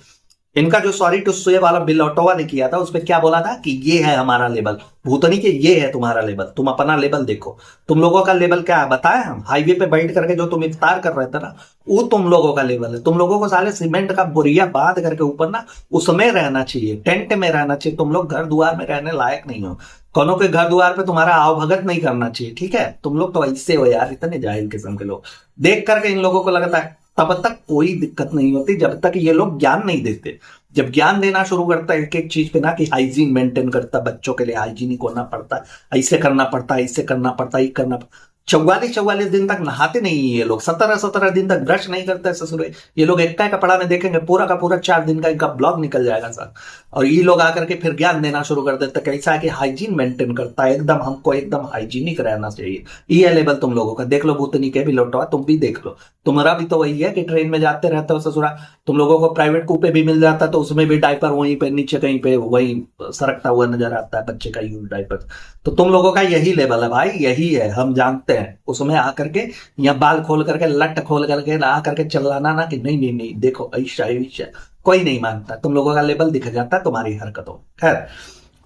इनका जो सॉरी टू से वाला बिल ऑटोवा ने किया था उस पर क्या बोला था कि ये है हमारा लेबल, भूतनी के ये है तुम्हारा लेबल, तुम अपना लेबल देखो। तुम लोगों का लेबल क्या है बताया, हम हाईवे पे बैठ करके जो तुम इफ्तार कर रहे थे ना वो तुम लोगों का लेवल है। तुम लोगों को साले सीमेंट का बोरिया बांध करके ऊपर ना उसमें रहना चाहिए, टेंट में रहना चाहिए। तुम लोग घर द्वार में रहने लायक नहीं हो, कोनो के घर द्वार पे तुम्हारा आव भगत नहीं करना चाहिए, ठीक है? तुम लोग तो ऐसे हो यार, इतने जाहिल किस्म के लोग। देख करके इन लोगों को लगता है तब तक कोई दिक्कत नहीं होती जब तक ये लोग ज्ञान नहीं देते। जब ज्ञान देना शुरू करता है एक एक चीज पे ना कि हाइजीन मेंटेन करता, बच्चों के लिए हाइजीनिक होना पड़ता, ऐसे करना पड़ता, ऐसे करना पड़ता, ये करना पड़ता। 44 दिन तक नहाते नहीं ये लोग, 17 दिन तक ब्रश नहीं करते ससुरे। ये लोग एक कपड़ा में देखेंगे पूरा का पूरा 4 दिन का इनका ब्लॉग निकल जाएगा सर। और ये लोग आकर के फिर ज्ञान देना शुरू कर देते कैसा है कि हाइजीन मेंटेन करता है, एकदम हमको एकदम हाइजीनिक रहना चाहिए। ये लेवल तुम लोगों का देख लो, भूतनी के भी लौटवा तुम भी देख लो। तुम्हारा भी तो वही है कि ट्रेन में जाते रहते हो ससुरा, तुम लोगों को प्राइवेट कूपे भी मिल जाता तो उसमें भी डायपर वहीं पे नीचे कहीं पे वही सरकता हुआ नजर आता है बच्चे का यूज डायपर। तो तुम लोगों का यही लेवल है भाई, यही है, हम जानते हैं। उसमें आकर के या बाल खोल करके लट खोल करके आकर के चिल्लाना ना कि नहीं नहीं नहीं देखो ऐसा ऐसा, कोई नहीं मानता। तुम लोगों का लेवल दिख जाता है तुम्हारी हरकतों। खैर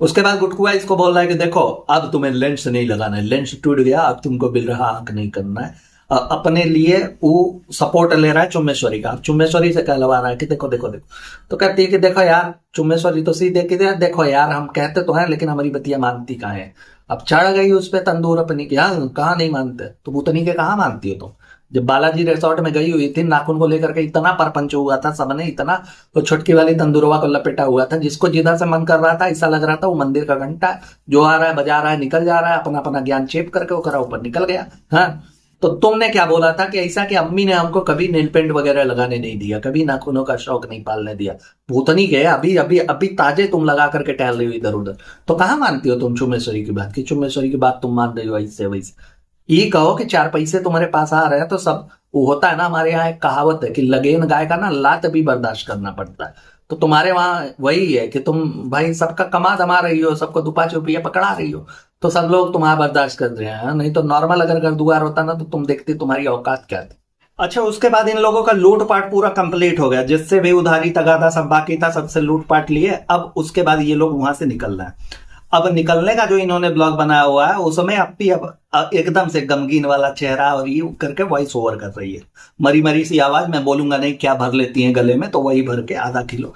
उसके बाद गुटकुआ इसको बोल रहा है कि देखो अब तुम्हें लेंस नहीं लगाना है, लेंस टूट गया, अब तुमको बिल रहा आंख नहीं करना है, अपने लिए वो सपोर्ट ले रहा है चुम्बेश्वरी का। चुम्बेश्वरी से कहलवा रहा है कि देखो देखो देखो। तो कहती है कि देखो यार चुम्बेश्वरी तो सीधे कि देखो यार हम कहते तो हैं लेकिन हमारी बतिया मानती कहाँ है। अब चढ़ गई उस पे तंदूर अपनी की, हाँ कहाँ नहीं मानते, तो भूतनी के कहाँ मानती हो तुम। जब बालाजी रिसोर्ट में गई हुई थी नाखून को लेकर के इतना परपंच हुआ था सबने, इतना वो छुटकी वाली तंदूरवा को लपेटा हुआ था, जिसको जिधर से मन कर रहा था ऐसा लग रहा था वो मंदिर का घंटा है, जो आ रहा है बजा रहा है निकल जा रहा है, अपना अपना ज्ञान चेप करके वो करा ऊपर निकल गया। हाँ तो तुमने क्या बोला था कि ऐसा कि अम्मी ने हमको कभी नेल पेंट वगैरह लगाने नहीं दिया, कभी नाखूनों का शौक नहीं पालने दिया। भूतनी के अभी अभी अभी ताजे तुम लगा करके टहल रही हो इधर उधर, तो कहाँ मानती हो तुम चुम्बेश्वरी की बात, की चुम्बेश्वरी की बात तुम मान रही हो ऐसे वैसे। ये कहो कि 4 पैसे तुम्हारे पास आ रहे हैं तो सब वो होता है ना, हमारे यहाँ एक कहावत है कि लगेन गाय का ना लात भी बर्दाश्त करना पड़ता है। तो तुम्हारे वहां वही है कि तुम भाई सबका कमा दमा रही हो, सबको दुपा चुपिया पकड़ा रही हो, तो सब लोग तुम्हारा बर्दाश्त कर रहे हैं। नहीं तो नॉर्मल अगर घर दुआर होता ना तो तुम देखती तुम्हारी औकात क्या थी। अच्छा उसके बाद इन लोगों का लूटपाट पूरा कंप्लीट हो गया, जिससे भी उधारी तगादा सब बाकी था सबसे लूटपाट लिए। अब उसके बाद ये लोग वहां से निकल रहे हैं। अब निकलने का जो इन्होंने ब्लॉग बनाया हुआ है उसमें अपी अब एकदम से गमगीन वाला चेहरा और ये करके वॉइस ओवर कर रही है, मरी मरी सी आवाज, मैं बोलूंगा नहीं क्या भर लेती हैं गले में, तो वही भर के आधा किलो।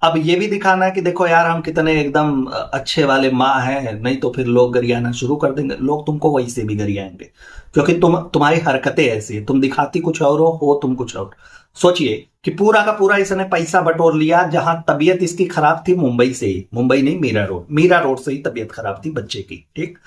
अब ये भी दिखाना है कि देखो यार हम कितने एकदम अच्छे वाले माँ हैं, नहीं तो फिर लोग गरियाना शुरू कर देंगे, लोग तुमको वही से भी गरियाएंगे, क्योंकि तुम्हारी हरकतें ऐसी है, तुम दिखाती कुछ और हो तुम कुछ और। सोचिए कि पूरा का पूरा इसने पैसा बटोर लिया, जहां तबीयत इसकी खराब थी मुंबई से ही, मुंबई नहीं मीरा रोड से ही तबीयत खराब थी बच्चे की, ठीक,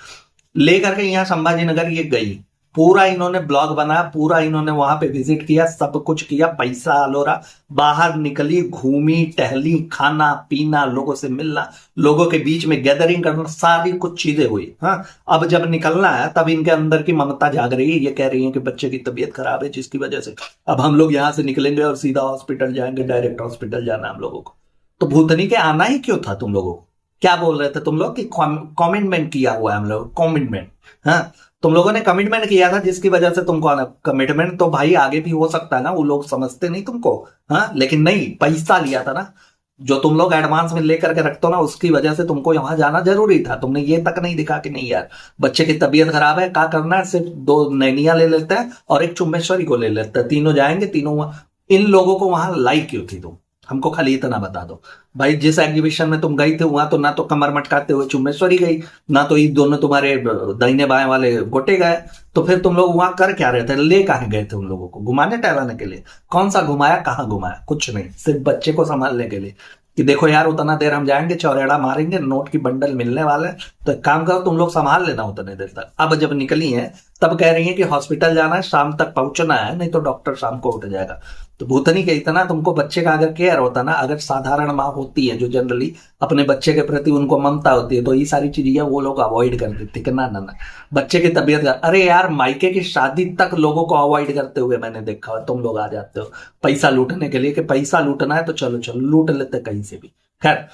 लेकर के यहाँ संभाजी नगर ये गई, पूरा इन्होंने ब्लॉग बनाया, पूरा इन्होंने वहां पे विजिट किया, सब कुछ किया, पैसा अलोरा, बाहर निकली, घूमी टहली, खाना पीना, लोगों से मिलना, लोगों के बीच में गैदरिंग करना, सारी कुछ चीजें हुई। हाँ अब जब निकलना है तब इनके अंदर की ममता जाग रही है, ये कह रही है कि बच्चे की तबीयत खराब है जिसकी वजह से अब हम लोग यहां से निकलेंगे और सीधा हॉस्पिटल जाएंगे, डायरेक्ट हॉस्पिटल जाना हम लोगों को। तो भूतनी के आना ही क्यों था तुम लोगों को? क्या बोल रहे थे तुम लोग कि कमिटमेंट किया हुआ है हम लोग, कमिटमेंट। हाँ तुम लोगों ने कमिटमेंट किया था जिसकी वजह से तुमको आना। कमिटमेंट तो भाई आगे भी हो सकता है ना, वो लोग समझते नहीं तुमको। हाँ लेकिन नहीं, पैसा लिया था ना, जो तुम लोग एडवांस में लेकर के रखते हो ना, उसकी वजह से तुमको यहाँ जाना जरूरी था। तुमने ये तक नहीं दिखा कि नहीं यार बच्चे की तबीयत खराब है, क्या करना है, सिर्फ 2 नैनिया ले लेते हैं और एक चुम्बेश्वरी को ले लेते हैं, तीनों जाएंगे, तीनों। इन लोगों को वहां लाई क्यों थी तुम? हमको खाली इतना बता दो भाई, जिस एग्जीबिशन में तुम गई थे वहां तो ना तो कमर मटकाते हुए चुम्बेश्वरी गई, ना तो ये दोनों तुम्हारे दाहिने बाएं वाले गोटे गए, तो फिर तुम लोग वहां कर क्या रहे थे? ले कहां गए थे उन लोगों को? घुमाने टहलाने के लिए? कौन सा घुमाया, कहाँ घुमाया? कुछ नहीं, सिर्फ बच्चे को संभालने के लिए कि देखो यार उतना देर हम जाएंगे, चौरेड़ा मारेंगे, नोट की बंडल मिलने वाले, तो एक काम करो तुम लोग संभाल लेना उतने देर तक। अब जब निकली है तब कह रही है कि हॉस्पिटल जाना है, शाम तक पहुंचना है, नहीं तो डॉक्टर शाम को उठ जाएगा। तो भूतनी के इतना तुमको बच्चे का अगर केयर होता ना, अगर साधारण माँ होती है जो जनरली अपने बच्चे के प्रति उनको ममता होती है, तो ये सारी चीजें वो लोग अवॉइड कर देते कि ना ना ना बच्चे की तबीयत। अरे यार मायके की शादी तक लोगों को अवॉइड करते हुए मैंने देखा है, तुम लोग आ जाते हो पैसा लूटने के लिए कि पैसा लूटना है तो चलो चलो लूट लेते कहीं से भी। खैर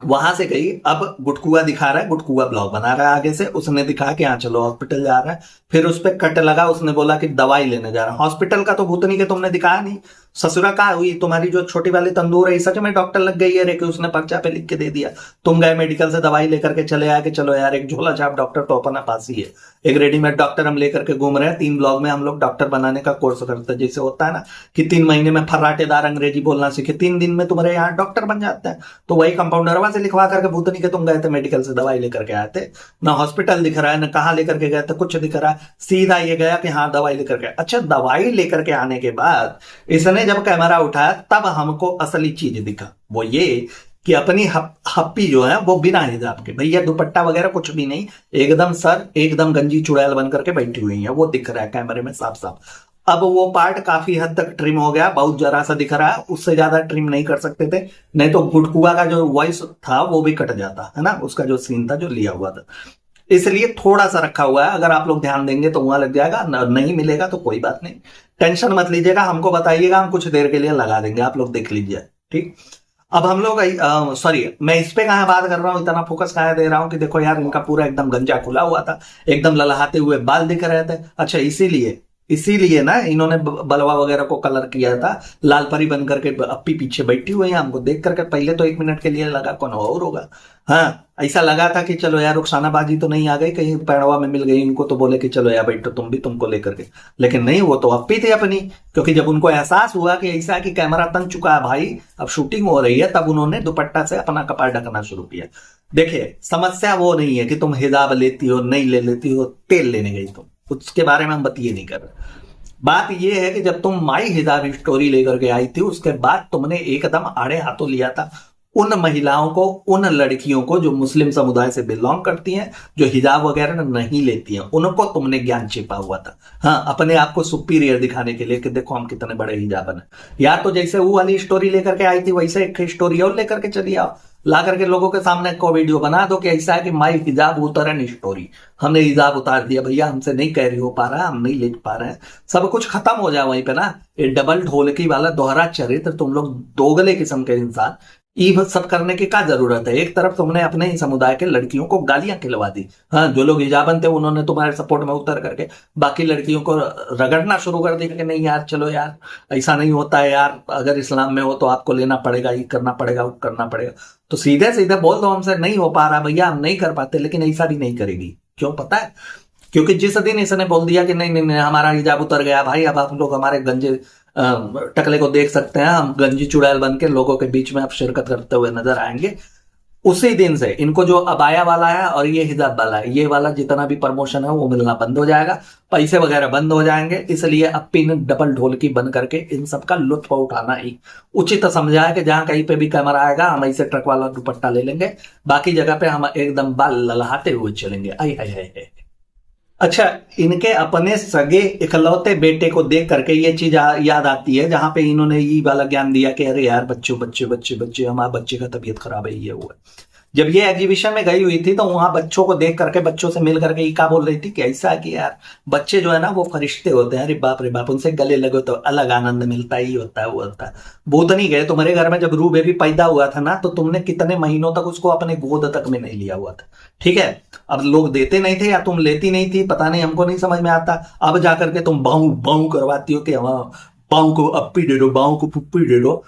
वहां से गई, अब गुटकुआ दिखा रहा है, गुटकुआ ब्लॉग बना रहा है आगे से, उसने दिखाया कि हाँ चलो हॉस्पिटल जा रहा है, फिर उस पर कट लगा, उसने बोला कि दवाई लेने जा रहा है। हॉस्पिटल का तो भूतनी के तुमने दिखाया नहीं, ससुरा कहा हुई तुम्हारी जो छोटी वाली तंदूर है सच में डॉक्टर लग गई है रे कि उसने पर्चा पे लिख के दे दिया? तुम गए मेडिकल से दवाई लेकर के चले आए कि चलो यार एक झोला छाप डॉक्टर तो अपना पास ही है, एक रेडीमेड डॉक्टर हम लेकर के घूम रहे हैं। 3 ब्लॉग में हम लोग डॉक्टर बनाने का कोर्स करते हैं, जैसे होता है ना कि 3 महीने में फर्राटेदार अंग्रेजी बोलना सीखे, 3 दिन में तुम्हारे यहाँ डॉक्टर बन जाता है। तो वही कंपाउंडरवा से लिखवा करके भूतनी के तुम गए थे मेडिकल से दवाई लेकर के आए थे, ना हॉस्पिटल दिख रहा है ना कहाँ लेकर के गए थे कुछ दिख रहा है, सीधा ये गया कि हाँ दवाई लेकर के। अच्छा दवाई लेकर के आने के बाद इसने जब कैमरा उठाया तब हमको असली चीज दिखा, वो ये कि अपनी हप्पी जो है वो बिना हिजाब के, भैया दुपट्टा वगैरह कुछ भी नहीं, एकदम सर एकदम गंजी चुड़ैल बन करके बैठी हुई है, वो दिख रहा है कैमरे में साफ साफ। अब वो पार्ट काफी हद तक ट्रिम हो गया, बहुत जरा सा दिख रहा है, उससे ज्यादा ट्रिम नहीं कर सकते थे, नहीं तो गुटकुआ का जो वॉइस था वो भी कट जाता है ना, उसका जो सीन था जो लिया हुआ था, इसलिए थोड़ा सा रखा हुआ है। अगर आप लोग ध्यान देंगे तो वहां लग जाएगा, नहीं मिलेगा तो कोई बात नहीं, टेंशन मत लीजिएगा, हमको बताइएगा, हम कुछ देर के लिए लगा देंगे, आप लोग देख लीजिए, ठीक। अब हम लोग सॉरी मैं इस पे कहाँ बात कर रहा हूँ, इतना फोकस कहाँ दे रहा हूँ कि देखो यार इनका पूरा एकदम गंजा खुला हुआ था, एकदम ललहाते हुए बाल दिख रहे थे। अच्छा इसीलिए इसीलिए ना इन्होंने बलवा वगैरह को कलर किया था, लाल परी बन करके अपी पीछे बैठी हुई है, हमको देख करके पहले तो 1 मिनट के लिए लगा कौन और होगा। हाँ, ऐसा लगा था कि चलो यार रुखसाना बाजी तो नहीं आ गई कहीं पैड़वा में मिल गई इनको, तो बोले कि चलो यार बैठो तुम भी, तुमको लेकर के। लेकिन नहीं, वो तो अपी थी अपनी, क्योंकि जब उनको एहसास हुआ कि ऐसा कि कैमरा तन चुका है भाई, अब शूटिंग हो रही है, तब उन्होंने दुपट्टा से अपना कपार ढकना शुरू किया। देखिए, समस्या वो नहीं है कि तुम हिजाब लेती हो नहीं ले लेती हो, तेल लेने गई तुम, उसके बारे में हम बतिए नहीं कर रहे। बात यह है कि जब तुम माई हिजाब स्टोरी लेकर के आई थी, उसके बाद तुमने एकदम आड़े हाथों लिया था उन महिलाओं को, उन लड़कियों को जो मुस्लिम समुदाय से बिलोंग करती हैं, जो हिजाब वगैरह नहीं लेती हैं, उनको तुमने ज्ञान छिपा हुआ था। हाँ, अपने आप को सुपीरियर दिखाने के लिए कि देखो हम कितने बड़े हिजाबन है। या तो जैसे वो वाली स्टोरी लेकर के आई थी, वैसे एक स्टोरी और लेकर के चली आओ, ला करके लोगों के सामने को वीडियो बना दो कि ऐसा है कि माई हिजाब उतरन स्टोरी, हमने हिजाब उतार दिया भैया, हमसे नहीं कैरी हो पा रहा, हम नहीं ले पा रहे हैं, सब कुछ खत्म हो जाए वहीं पे ना। ये डबल ढोलकी वाला दोहरा चरित्र, तुम लोग दोगले किस्म के इंसान, ये सब करने की क्या जरूरत है। एक तरफ तुमने अपने ही समुदाय के लड़कियों को गालियां खिलवा दी, हाँ, जो लोग हिजाबन थे उन्होंने तुम्हारे सपोर्ट में उतर करके बाकी लड़कियों को रगड़ना शुरू कर दिया कि नहीं यार चलो यार ऐसा नहीं होता है यार, अगर इस्लाम में हो तो आपको लेना पड़ेगा, ये करना पड़ेगा, वो करना पड़ेगा। तो सीधे सीधे बोल दो हमसे नहीं हो पा रहा भैया, हम नहीं कर पाते, लेकिन ऐसा भी नहीं करेगी। क्यों पता है? क्योंकि जिस दिन इसने बोल दिया कि नहीं नहीं नहीं हमारा हिजाब उतर गया भाई, अब आप लोग हमारे गंजे टकले को देख सकते हैं, हम गंजी चुड़ैल बन के लोगों के बीच में अब शिरकत करते हुए नजर आएंगे, उसी दिन से इनको जो अबाया वाला है और ये हिजाब वाला है, ये वाला जितना भी प्रमोशन है वो मिलना बंद हो जाएगा, पैसे वगैरह बंद हो जाएंगे। इसलिए अपी ने डबल ढोलकी बन करके इन सब का लुत्फ उठाना ही उचित समझा है कि जहां कहीं पे भी कैमरा आएगा हम ऐसे ट्रक वाला दुपट्टा ले लेंगे, बाकी जगह पे हम एकदम बाल ललहाते हुए चलेंगे। आई हाय हाय। अच्छा, इनके अपने सगे इकलौते बेटे को देख करके ये चीज याद आती है जहां पे इन्होंने ये वाला ज्ञान दिया कि अरे यार बच्चों बच्चे बच्चे बच्चे हमारे बच्चे का तबीयत खराब है, ये हुआ। जब ये एग्जीबिशन में गई हुई थी तो वहां बच्चों को देख करके, बच्चों से मिल करके ये क्या बोल रही थी कि ऐसा है कि यार बच्चे जो है ना वो फरिश्ते होते हैं, अरे बाप रे बाप, उनसे गले लगो तो अलग आनंद मिलता ही होता है, वो होता है। भूत नहीं गए तुम्हारे घर में जब रू बेबी पैदा हुआ था ना, तो तुमने कितने महीनों तक उसको अपने गोद तक में नहीं लिया हुआ था, ठीक है। अब लोग देते नहीं थे या तुम लेती नहीं थी, पता नहीं, हमको नहीं समझ में आता। अब जाकर के तुम बाऊ बाऊ करवाती हो कि बाऊ को अप्पी दे दो, बाऊ को पुप्पी दे दो।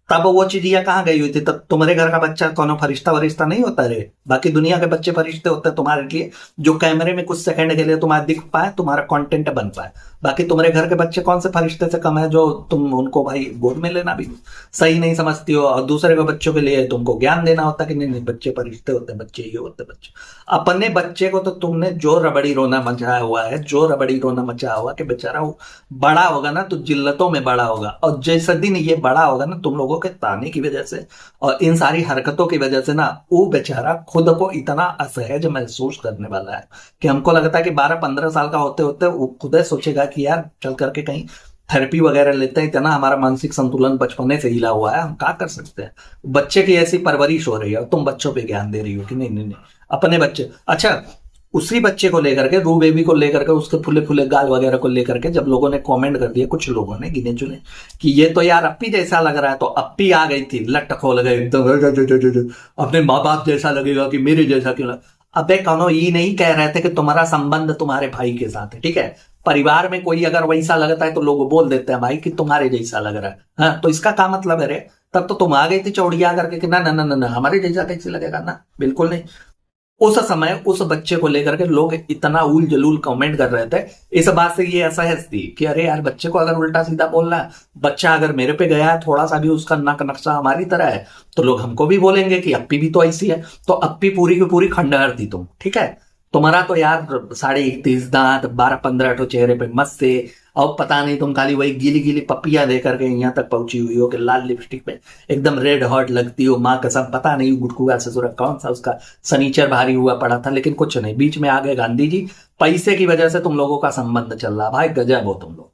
तब वो चिड़िया कहाँ गई हुई थी? तब तुम्हारे घर का बच्चा कौन फरिश्ता वरिश्ता नहीं होता रे, बाकी दुनिया के बच्चे फरिश्ते होते हैं तुम्हारे लिए, जो कैमरे में कुछ सेकंड के लिए तुम्हारा दिख पाए, तुम्हारा कंटेंट बन पाए। बाकी तुम्हारे घर के बच्चे कौन से फरिश्ते से कम है जो तुम उनको भाई गोद में लेना भी सही नहीं समझती हो, और दूसरे के बच्चों के लिए तुमको ज्ञान देना होता कि नहीं नहीं बच्चे फरिश्ते होते हैं, बच्चे ये होते हैं बच्चे। अपने बच्चे को तो तुमने जो रबड़ी रोना मचाया हुआ है, जो रबड़ी रोना मचाया हुआ कि बेचारा वो बड़ा होगा ना तो जिल्लतों में बड़ा होगा, और जैसे दिन ये बड़ा होगा ना तुम लोगों के ताने की वजह से और इन सारी हरकतों की वजह से ना, वो बेचारा खुद को इतना असहज महसूस करने वाला है कि हमको लगता है कि 12-15 साल का होते होते वो खुद सोचेगा कि यार चल करके कहीं थेरेपी वगैरह लेते हैं, इतना हमारा मानसिक संतुलन बचपने से हिला हुआ है, हम क्या कर सकते हैं। बच्चे की ऐसी परवरिश हो रही है और तुम बच्चों पे ज्ञान दे रही हो कि नहीं नहीं नहीं अपने बच्चे। अच्छा, उसी बच्चे को लेकर के, रू बेबी को लेकर के, उसके फुले फुले गाल वगैरह को लेकर के जब लोगों ने कमेंट कर दिया, कुछ लोगों ने गिने चुने, कि ये तो यार अप्पी जैसा लग रहा है, तो अप्पी आ गई थी लट खोल गए एकदम, अपने माँ बाप जैसा लगेगा कि मेरे जैसा क्यों लगा। अबे कौनो ये नहीं कह रहे थे कि तुम्हारा संबंध तुम्हारे भाई के साथ है, ठीक है। परिवार में कोई अगर वैसा लगता है तो लोग बोल देते हैं भाई कि तुम्हारे जैसा लग रहा है, हाँ, तो इसका क्या मतलब है रे? तब तो तुम आ गई थी चौड़िया करके कि ना ना ना ना हमारे जैसा कैसे लगेगा, ना बिल्कुल नहीं। उस समय उस बच्चे को लेकर के लोग इतना उल जलूल कमेंट कर रहे थे, इस बात से ये असहज थी कि अरे यार बच्चे को अगर उल्टा सीधा बोलना है, बच्चा अगर मेरे पे गया है थोड़ा सा भी उसका नक नक्शा हमारी तरह है, तो लोग हमको भी बोलेंगे कि अप्पी भी तो ऐसी है। तो अप्पी पूरी की पूरी खंडहर थी तुम, ठीक है। तुम्हारा तो यार 31.5 दांत, 12-15 चेहरे पे मस्त से, और पता नहीं तुम खाली वही गीली गीली पपिया दे करके यहाँ तक पहुंची हुई हो कि लाल लिपस्टिक पे एकदम रेड हॉट लगती हो, माँ कसम पता नहीं गुटकुआ ससुरा कौन सा उसका सनीचर भारी हुआ पड़ा था, लेकिन कुछ नहीं, बीच में आ गए गांधी जी। पैसे की वजह से तुम लोगों का संबंध चल रहा, भाई गजब हो तुम लोग।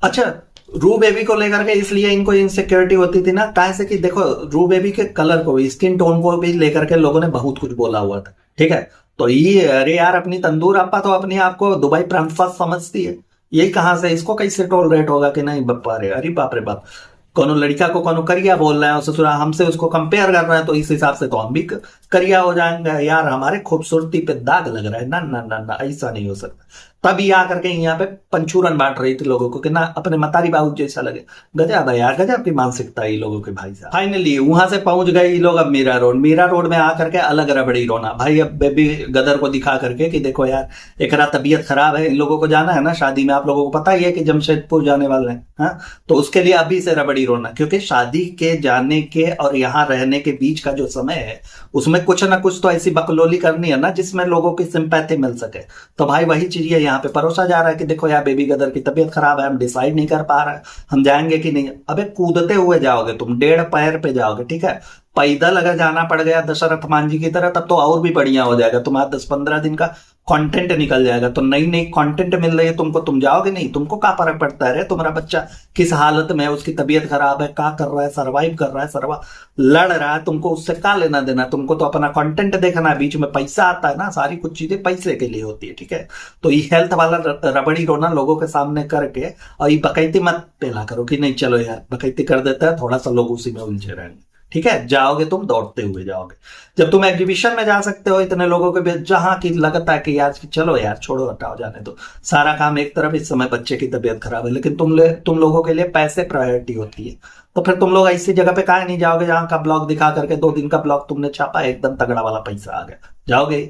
अच्छा, रू बेबी को लेकर के इसलिए इनको इनसिक्योरिटी होती थी ना, कहाँ से कि देखो रू बेबी के कलर को, स्किन टोन को भी लेकर के लोगों ने बहुत कुछ बोला हुआ था, ठीक है। तो ये अरे यार अपनी तंदूर अप्पा तो अपने आप को दुबई प्रांत समझती है, यही कहां से इसको कैसे टॉलरेट होगा कि नहीं बप्पा रे, अरे बाप रे बाप, कोनो लड़का को कोनो करिया बोल रहा है और ससुरा हमसे उसको कंपेयर कर रहा है, तो इस हिसाब से तो हम भी करिया हो जाएंगे। यार हमारे खूबसूरती पे दाग लग रहा है, ना ना ना ना, ऐसा नहीं हो सकता। तभी आकर के यहाँ पे पंचूरन बांट रही थी लोगों को कि ना अपने मतारी बाबू जैसा लगे। गजब है यार, गजब की मानसिकता है ये लोगों के भाई साहब। फाइनली वहां से पहुंच गए ये लोग अब मीरा रोड में आकर के अलग रबड़ी रोना भाई। अब बेबी गदर को दिखा करके कि देखो यार एक रात तबीयत खराब है, इन लोगों को जाना है ना शादी में, आप लोगों को पता ही है कि जमशेदपुर जाने वाले हैं। हाँ, तो उसके लिए अभी से रबड़ी रोना, क्योंकि शादी के जाने के और यहाँ रहने के बीच का जो समय है उसमें कुछ ना कुछ तो ऐसी बकलोली करनी है ना जिसमें लोगों की सिंपैथी मिल सके। तो भाई वही चीज यहाँ पे परोसा जा रहा है कि देखो यार बेबी गदर की तबीयत खराब है, हम डिसाइड नहीं कर पा रहे हैं हम जाएंगे कि नहीं। अबे कूदते हुए जाओगे तुम, 1.5 पैर पे जाओगे, ठीक है। पैदल अगर जाना पड़ गया दशरथ मान जी की तरह तब तो और भी बढ़िया हो जाएगा, तुम्हारा 10-15 दिन का कंटेंट निकल जाएगा। तो नई नई कंटेंट मिल रही है तुमको, तुम जाओगे नहीं, तुमको क्या फर्क पड़ता है रे तुम्हारा बच्चा किस हालत में है, उसकी तबीयत खराब है, क्या कर रहा है, सर्वाइव कर रहा है, लड़ रहा है, तुमको उससे क्या लेना देना। तुमको तो अपना कंटेंट देखना है, बीच में पैसा आता है ना, सारी कुछ चीजें पैसे के लिए होती है, ठीक है। तो ये हेल्थ वाला रबड़ी रोना लोगों के सामने करके और ये बकैती मत पेला करो कि नहीं चलो यार बकैती कर देता है, थोड़ा सा लोग उसी में उलझे रहेंगे, ठीक है। जाओगे तुम दौड़ते हुए जाओगे। जब तुम एग्जीबिशन में जा सकते हो इतने लोगों के बीच, जहां की लगता है कि यार चलो यार छोड़ो हटाओ जाने दो, सारा काम एक तरफ, इस समय बच्चे की तबीयत खराब है, लेकिन तुम लोगों के लिए पैसे प्रायोरिटी होती है। तो फिर तुम लोग ऐसी जगह पे काहे नहीं जाओगे जहां का ब्लॉग दिखा करके 2 दिन का ब्लॉग तुमने छापा, एकदम तगड़ा वाला पैसा आ गया, जाओगे।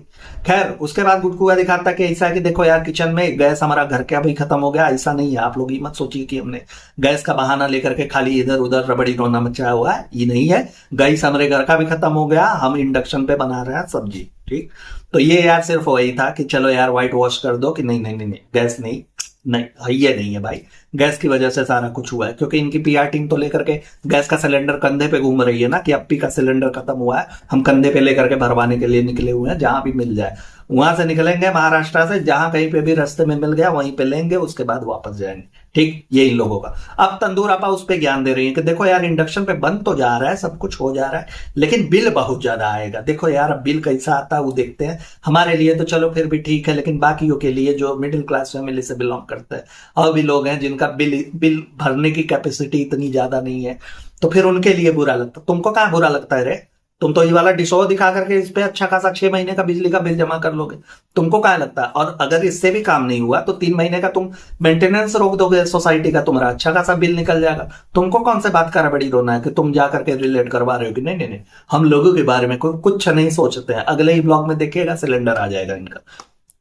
खैर उसके बाद गुटकुआ दिखाता कि ऐसा है कि देखो यार किचन में गैस हमारा घर के अभी खत्म हो गया। ऐसा नहीं है, आप लोग ये मत सोचिए कि हमने गैस का बहाना लेकर के खाली इधर उधर रबड़ी रोना मचाया हुआ है, ये नहीं है। गैस हमारे घर का भी खत्म हो गया, हम इंडक्शन पे बना रहे हैं सब्जी, ठीक। तो ये यार सिर्फ वही था कि चलो यार व्हाइट वॉश कर दो कि नहीं नहीं नहीं, नहीं गैस नहीं, नहीं ये नहीं है भाई, गैस की वजह से सारा कुछ हुआ है। क्योंकि इनकी पीआर टीम तो लेकर के गैस का सिलेंडर कंधे पे घूम रही है ना कि अप्पी का सिलेंडर खत्म हुआ है, हम कंधे पे लेकर के भरवाने के लिए निकले हुए हैं, जहां भी मिल जाए वहां से निकलेंगे महाराष्ट्र से, जहां कहीं पे भी रास्ते में मिल गया वहीं पे लेंगे, उसके बाद वापस जाएंगे, ठीक। ये इन लोगों का। अब तंदूर आपा उस पे ज्ञान दे रही है कि देखो यार इंडक्शन पे बन तो जा रहा है, सब कुछ हो जा रहा है, लेकिन बिल बहुत ज्यादा आएगा। देखो यार अब बिल कैसा आता है वो देखते हैं, हमारे लिए तो चलो फिर भी ठीक है, लेकिन बाकियों के लिए जो मिडिल क्लास फैमिली से बिलोंग करते हैं और भी लोग हैं जिनका बिल भरने की कैपेसिटी इतनी ज्यादा नहीं है, तो फिर उनके लिए बुरा लगता। तुमको क्या बुरा लगता है रे, तुम तो ये वाला डिशो दिखा करके इस पे अच्छा खासा 6 महीने का बिजली का बिल जमा कर लोगे, तुमको क्या लगता है। और अगर इससे भी काम नहीं हुआ तो 3 महीने का तुम मेंटेनेंस रोक दोगे सोसाइटी का, तुम्हारा अच्छा खासा बिल निकल जाएगा। तुमको कौन से बात का रबड़ी रोना है कि तुम जा करके रिलेट करवा रहे हो कि नहीं नहीं नहीं, हम लोगों के बारे में कुछ नहीं सोचते हैं। अगले ही ब्लॉग में देखिएगा सिलेंडर आ जाएगा इनका,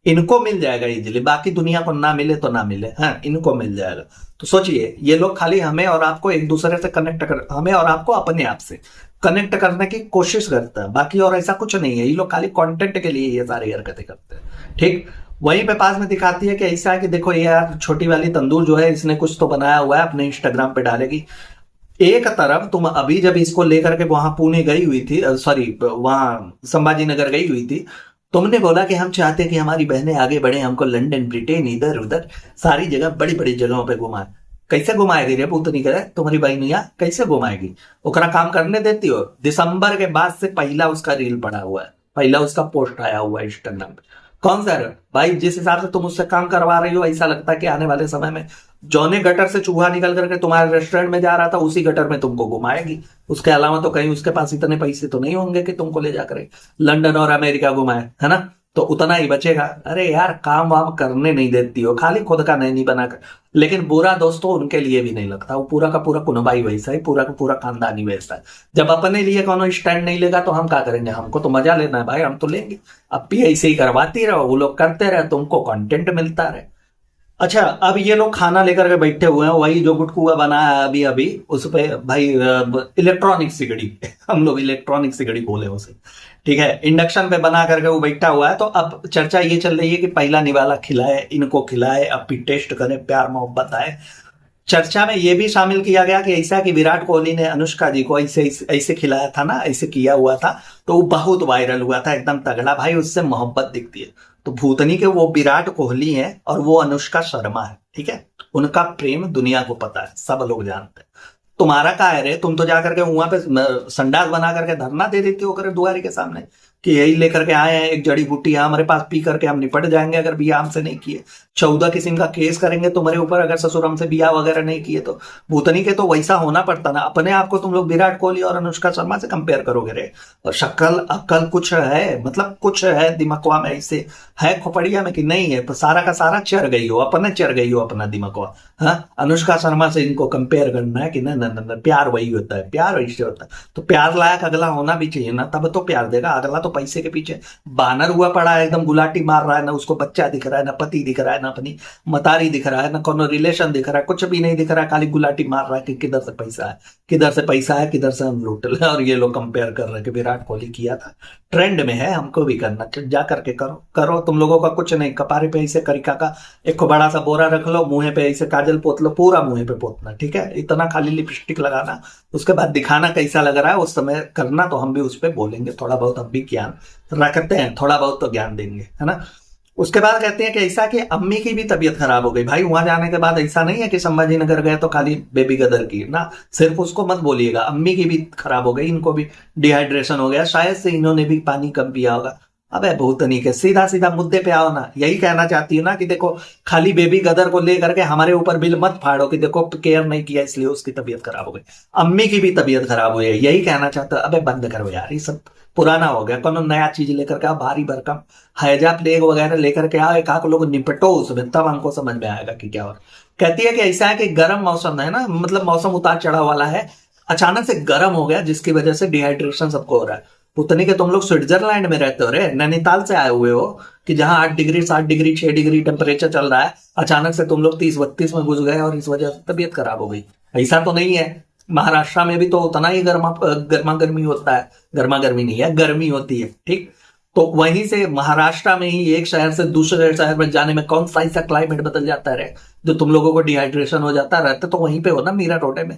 इनको मिल जाएगा इजीली, बाकी दुनिया को ना मिले तो ना मिले, हाँ इनको मिल जाएगा। तो सोचिए ये लोग खाली हमें और आपको एक दूसरे से कनेक्ट कर, हमें और आपको अपने आप से कनेक्ट करने की कोशिश करता है, बाकी और ऐसा कुछ नहीं है। ये लोग खाली कंटेंट के लिए ये सारी हरकतें करते हैं, ठीक। वहीं पे पास में दिखाती है कि ऐसा है कि देखो यार छोटी वाली तंदूर जो है इसने कुछ तो बनाया हुआ है, अपने इंस्टाग्राम पे डालेगी। एक तरफ तुम अभी जब इसको लेकर के वहां पुणे गई हुई थी, सॉरी वहां संभाजी नगर गई हुई थी, तुमने बोला कि हम चाहते हैं कि हमारी बहनें आगे बढ़े, हमको लंदन ब्रिटेन इधर उधर सारी जगह बड़ी बड़ी जगहों पे घुमाए। कैसे घुमाएगी रे पुतनी करे तुम्हारी बहनिया, कैसे घुमाएगी, ओकरा काम करने देती हो। दिसंबर के बाद से पहला उसका रील पड़ा हुआ है, पहला उसका पोस्ट आया हुआ है इंस्टाग्राम पे। कौन सा भाई, जिस हिसाब से तुम उससे काम करवा रही हो ऐसा लगता है कि आने वाले समय में जौने गटर से चूहा निकल करके तुम्हारे रेस्टोरेंट में जा रहा था उसी गटर में तुमको घुमाएगी। उसके अलावा तो कहीं उसके पास इतने पैसे तो नहीं होंगे कि तुमको ले जाकर लंदन और अमेरिका घुमाए, है ना। तो उतना ही बचेगा। अरे यार काम वाम करने नहीं देती हो, खाली खुद का नैनी बनाकर। लेकिन बुरा दोस्तों उनके लिए भी नहीं लगता, वो पूरा का पूरा कुनबाई वैसा है, पूरा का पूरा खानदानी वैसा है। जब अपने लिए कोनो स्टैंड नहीं लेगा तो हम क्या करेंगे, हमको तो मजा लेना है भाई, हम तो लेंगे। अब भी ऐसे ही करवाती रहो, वो लोग करते रहे, तुमको कंटेंट मिलता रहे। अच्छा अब ये लोग खाना लेकर के बैठे हुए हैं, वही जो गुटकुआ बना है अभी अभी उस पे भाई इलेक्ट्रॉनिक सिगड़ी हम लोग इलेक्ट्रॉनिक सिगड़ी बोले उसे, ठीक है। इंडक्शन पे बना करके वो बैठा हुआ है। तो अब चर्चा ये चल रही है कि पहला निवाला खिलाए, इनको खिलाए, अब भी टेस्ट करे, प्यार मोहब्बत आए। चर्चा में ये भी शामिल किया गया कि ऐसा कि विराट कोहली ने अनुष्का जी को ऐसे ऐसे खिलाया था ना, ऐसे किया हुआ था, तो वो बहुत वायरल हुआ था, एकदम तगड़ा भाई, उससे मोहब्बत दिखती है। तो भूतनी के वो विराट कोहली हैं और वो अनुष्का शर्मा है, ठीक है। उनका प्रेम दुनिया को पता है, सब लोग जानते हैं। तुम्हारा क्या है रे, तुम तो जाकर के वहां पे संडास बना करके धरना दे देती हो करे दुआरी के सामने। कि यही लेकर के आए हैं, एक जड़ी बूटी है हमारे पास, पी करके हम निपट जाएंगे अगर बिया हमसे नहीं किए। 14 किस्म का केस करेंगे तुम्हारे ऊपर अगर ससुर हमसे बिया वगैरह नहीं किए तो। भूतनी के तो वैसा होना पड़ता ना। अपने आप को तुम लोग विराट कोहली और अनुष्का शर्मा से कंपेयर करोगे रे। और शक्ल अक्ल कुछ है, मतलब कुछ है दिमागवा में, ऐसे है खोपड़िया में कि नहीं है? तो सारा का सारा चर गई हो, अपने चर गई हो अपना दिमागवा। हाँ, अनुष्का शर्मा से इनको कंपेयर करना है कि ना, प्यार वही होता है, प्यार वैसे होता है। तो प्यार लायक अगला होना भी चाहिए ना, तब तो प्यार देगा। अगला तो पैसे के पीछे बानर हुआ पड़ा है, एकदम गुलाटी मार रहा है, ना उसको बच्चा दिख रहा है, ना पति दिख रहा है, ना अपनी मतारी दिख रहा है, ना कोनो रिलेशन दिख रहा है, कुछ भी नहीं दिख रहा है, खाली गुलाटी मार रहा है कि किधर से पैसा है, किधर से पैसा है, किधर से हम लूट ले। और ये लोग कंपेयर कर रहे हैं कि विराट कोहली किया था, ट्रेंड में है, हमको भी करना। जा करके करो करो, तुम लोगों का कुछ नहीं। कपारे पे ऐसे करिका का एक बड़ा सा बोरा रख लो, मुंह पे ऐसे काजल पोत लो, पूरा मुंह पे पोतना, ठीक है? इतना खाली लिपस्टिक लगाना, उसके बाद दिखाना कैसा लग रहा है उस समय करना। तो हम भी उस पर बोलेंगे, थोड़ा बहुत हम भी ज्ञान रखते हैं, थोड़ा बहुत तो ज्ञान देंगे, है ना। उसके बाद कहते हैं कि ऐसा कि अम्मी की भी तबीयत खराब हो गई। भाई वहां जाने के बाद ऐसा नहीं है कि संभाजी नगर गए तो खाली बेबी गदर की ना, सिर्फ उसको मत बोलिएगा, अम्मी की भी खराब हो गई, इनको भी डिहाइड्रेशन हो गया, शायद से इन्होंने भी पानी कम पिया होगा। अबे भूतनी के सीधा सीधा मुद्दे पे आओ ना। यही कहना चाहती हूँ ना कि देखो, खाली बेबी गदर को लेकर के हमारे ऊपर बिल मत फाड़ो कि देखो केयर नहीं किया इसलिए उसकी तबीयत खराब हो गई, अम्मी की भी तबीयत खराब हुई है, यही कहना चाहता। अबे बंद करो यार, ये सब पुराना हो गया। कोनो नया चीज लेकर के आओ, भारी भरकम हैजा प्लेग वगैरह लेकर के आओ, एक आध लोग निपटो उसमें, तब हमको समझ में आएगा कि क्या हो। कहती है कि ऐसा है कि गर्म मौसम है ना, मतलब मौसम उतार चढ़ाव वाला है, अचानक से गर्म हो गया जिसकी वजह से डिहाइड्रेशन सबको हो रहा है। पुतनी के तुम लोग स्विट्जरलैंड में रहते हो रे, नैनीताल से आए हुए हो कि जहां 8 डिग्री 7 डिग्री 6 डिग्री टेम्परेचर चल रहा है, अचानक से तुम लोग 30-32 में घुस गए और इस वजह से तबीयत खराब हो गई। ऐसा तो नहीं है। महाराष्ट्र में भी तो उतना ही गर्मा गर्मी होता है, गर्मा गर्मी नहीं है, गर्मी होती है, ठीक। तो वहीं से महाराष्ट्र में ही एक शहर से दूसरे शहर में जाने में कौन सा ऐसा क्लाइमेट बदल जाता है जो तुम लोगों को डिहाइड्रेशन हो जाता रहता। तो वहीं पे हो ना मीरा रोडे में,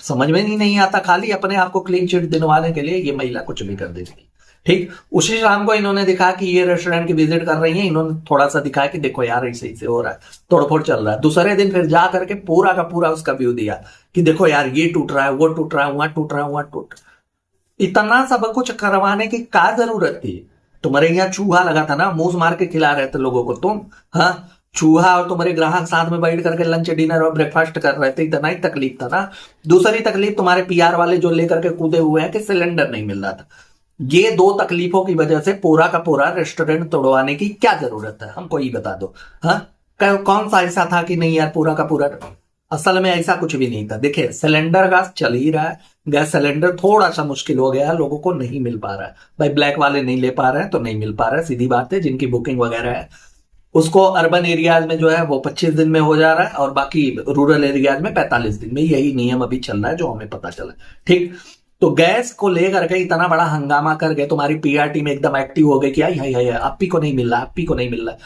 समझ में ही नहीं आता, खाली अपने आप को क्लीन चिट दिलवाने के लिए ये महिला कुछ भी कर देती, ठीक। उसी शाम को इन्होंने दिखा कि ये रेस्टोरेंट की विजिट कर रही है, इन्होंने थोड़ा सा दिखाया कि देखो यार ऐसे ऐसे हो रहा है, तोड़फोड़ चल रहा है। दूसरे दिन फिर जा करके पूरा का पूरा उसका व्यू दिया कि देखो यार ये टूट रहा है, वो टूट रहा है, वहां टूट रहा है, वहां टूट। इतना सब कुछ करवाने की क्या जरूरत थी? तुम्हारे यहाँ चूहा लगा था ना, मूस मार के खिला रहे थे लोगों को तुम। हाँ, चूहा और तुम्हारे ग्राहक साथ में बैठ करके लंच डिनर और ब्रेकफास्ट कर रहे थे, इतना ही तकलीफ था ना। दूसरी तकलीफ तुम्हारे पीआर वाले जो लेकर के कूदे हुए हैं कि सिलेंडर नहीं मिल रहा था। ये 2 तकलीफों की वजह से पूरा का पूरा रेस्टोरेंट तोड़वाने की क्या जरूरत है, हमको ये बता दो। हाँ, कौन सा ऐसा था कि नहीं यार पूरा का पूरा? असल में ऐसा कुछ भी नहीं था। देखिए, सिलेंडर गैस चल ही रहा है, गैस सिलेंडर थोड़ा सा मुश्किल हो गया है, लोगों को नहीं मिल पा रहा है। भाई ब्लैक वाले नहीं ले पा रहे हैं तो नहीं मिल पा रहा है, सीधी बात है। जिनकी बुकिंग वगैरह है उसको अर्बन एरियाज में जो है वो 25 दिन में हो जा रहा है और बाकी रूरल एरियाज में 45 दिन में। यही नियम अभी चल रहा है जो हमें पता चला, ठीक। तो गैस को लेकर के इतना बड़ा हंगामा करके तुम्हारी पीआर टीम एकदम एक्टिव हो गई कि आई हाई हाई अप्पी को नहीं मिल रहा, अप्पी को नहीं मिल रहा।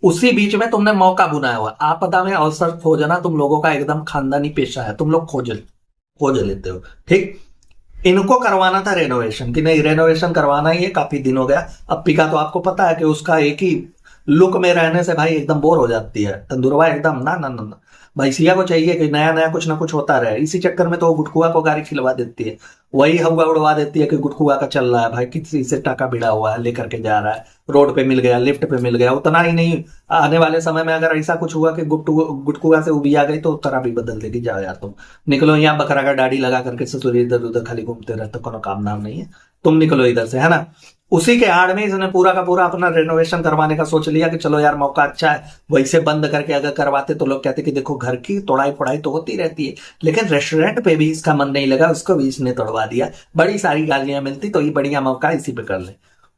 उसी बीच में तुमने मौका बुनाया हुआ। आपदा में अवसर खोजना तुम लोगों का एकदम खानदानी पेशा है, तुम लोग खोज लेते हो, ठीक। इनको करवाना था रेनोवेशन कि नहीं, रेनोवेशन करवाना ही है, काफी दिन हो गया। अप्पी का तो आपको पता है कि उसका एक ही लुक में रहने से भाई एकदम बोर हो जाती है, तंदुरवा एकदम ना ना ना। भैंसिया को चाहिए कि नया नया कुछ ना कुछ होता रहे। इसी चक्कर में तो वो गुटकुआ को गाड़ी खिलवा देती है, वही हवा उड़वा देती है कि गुटकुआ का चल रहा है भाई, किसी से टाका भिड़ा हुआ है, लेकर के जा रहा है, रोड पे मिल गया, लिफ्ट पे मिल गया। उतना ही नहीं, आने वाले समय में अगर ऐसा कुछ हुआ कि गुटकुआ से उबिया गई तो तरह भी बदल देगी। जाओ यार तुम निकलो, यहाँ बकरा का दाढ़ी लगा करके ससुर इधर उधर खाली घूमते रहते, कोनो काम नाम नहीं है, तुम निकलो इधर से, है ना। उसी के आड़ में इसने पूरा का पूरा अपना रेनोवेशन करवाने का सोच लिया कि चलो यार मौका अच्छा है। वैसे बंद करके अगर करवाते तो लोग कहते कि देखो घर की तोड़ाई फोड़ाई तो होती रहती है, लेकिन रेस्टोरेंट पे भी इसका मन नहीं लगा, उसको भी इसने तोड़वा दिया। बड़ी सारी गालियां मिलती तो ये बढ़िया मौका इसी पे कर ले।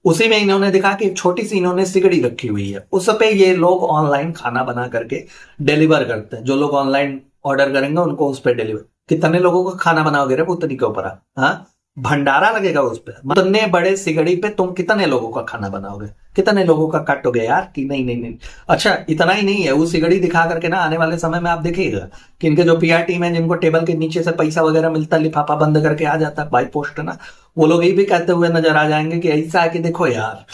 उसी में इन्होंने दिखा कि एक छोटी सी इन्होंने सिगड़ी रखी हुई है, उस पे ये लोग ऑनलाइन खाना बना करके डिलीवर करते हैं। जो लोग ऑनलाइन ऑर्डर करेंगे उनको उस पर डिलीवर। कितने लोगों को खाना बनाओगे रे पुतनी के ऊपर? हाँ, भंडारा लगेगा उस पर। इतने बड़े सिगड़ी पे तुम कितने लोगों का खाना बनाओगे, कितने लोगों का काटोगे यार? कि नहीं नहीं नहीं। अच्छा, इतना ही नहीं है, वो सिगड़ी दिखा करके ना आने वाले समय में आप देखिएगा कि इनके जो पीआर टीम है, जिनको टेबल के नीचे से पैसा वगैरह मिलता है, लिफाफा बंद करके आ जाता है बाई पोस्ट ना, वो लोग ये भी कहते हुए नजर आ जाएंगे कि ऐसा है कि देखो यार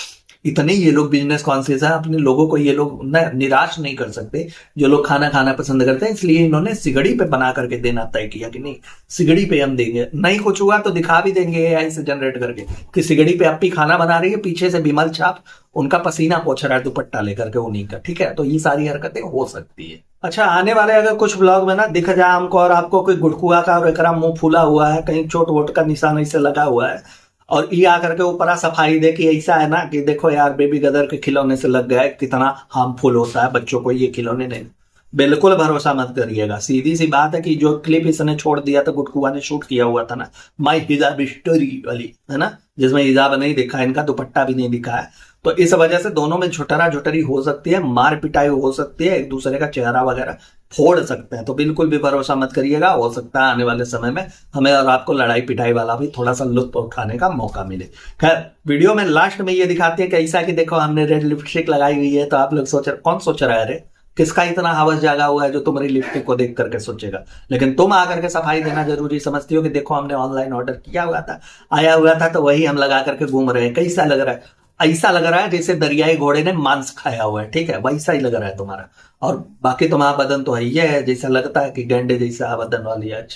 इतने ये लोग बिजनेस कॉन्शियस है, अपने लोगों को ये लोग निराश नहीं कर सकते जो लोग खाना खाना पसंद करते हैं, इसलिए इन्होंने सिगड़ी पे बना करके देना तय किया कि नहीं सिगड़ी पे हम देंगे। नहीं कुछ हुआ तो दिखा भी देंगे एआई से जनरेट करके कि सिगड़ी पे अपनी खाना बना रही है, पीछे से बिमल छाप उनका पसीना पोछ रहा है दुपट्टा लेकर के उन्हीं का, ठीक है। तो ये सारी हरकतें हो सकती है। अच्छा, आने वाले अगर कुछ ब्लॉग में ना दिख जाए हमको और आपको कोई गुड़कुआ का और एकरा मुंह फूला हुआ है, कहीं चोट वोट का निशान ऐसे लगा हुआ है और ये आकर के ऊपर सफाई दे कि ऐसा है ना कि देखो यार बेबी गदर के खिलौने से लग गया है, कितना हार्मफुल होता है बच्चों को ये खिलौने, नहीं, बिल्कुल भरोसा मत करिएगा। सीधी सी बात है कि जो क्लिप इसने छोड़ दिया था गुटकुआ ने शूट किया हुआ था ना, माई हिजाब स्टोरी वाली, है ना, जिसमें हिजाब नहीं दिखा है, इनका दुपट्टा भी नहीं दिखा है, तो इस वजह से दोनों में झुटरा झुटरी हो सकती है, मार पिटाई हो सकती है, एक दूसरे का चेहरा वगैरह फोड़ सकते हैं। तो बिल्कुल भी भरोसा मत करिएगा, हो सकता है आने वाले समय में हमें और आपको लड़ाई पिटाई वाला भी थोड़ा सा लुत्फ उठाने का मौका मिले। खैर, वीडियो में लास्ट में ये दिखाती है कि ऐसा कि देखो हमने रेड लिपस्टिक लगाई हुई है, तो आप लोग सोच रहे कौन सोच रहा है रे, किसका इतना हवस जागा हुआ है जो तुम्हारी लिपस्टिक को देख करके सोचेगा। लेकिन तुम आकर के सफाई देना जरूरी समझती हो कि देखो हमने ऑनलाइन ऑर्डर किया हुआ था, आया हुआ था, तो वही हम लगा करके घूम रहे हैं। कैसा लग रहा है? ऐसा लग रहा है जैसे दरियाई घोड़े ने मांस खाया हुआ है, ठीक है, वैसा ही लग रहा है तुम्हारा। और बाकी तुम्हारा बदन तो है ही है, जैसा लगता है कि गेंडे जैसा बदन वाली है।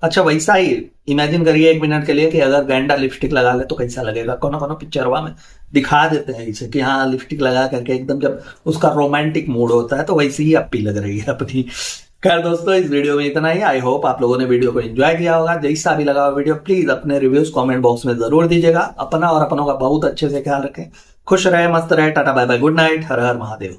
अच्छा, वैसा ही इमेजिन करिए 1 मिनट के लिए कि अगर गेंडा लिपस्टिक लगा ले तो कैसा लगेगा। कोनो कोनो पिक्चरवा में दिखा देते हैं इसे कि हाँ लिपस्टिक लगा करके एकदम जब उसका रोमांटिक मूड होता है, तो वैसे ही अपी लग रही है अपनी। खैर दोस्तों, इस वीडियो में इतना ही। आई होप आप लोगों ने वीडियो को एंजॉय किया होगा। जैसा भी लगा वीडियो प्लीज अपने रिव्यूज कमेंट बॉक्स में जरूर दीजिएगा। अपना और अपनों का बहुत अच्छे से ख्याल रखें, खुश रहे, मस्त रहे, tata bye bye, good night, हर हर महादेव।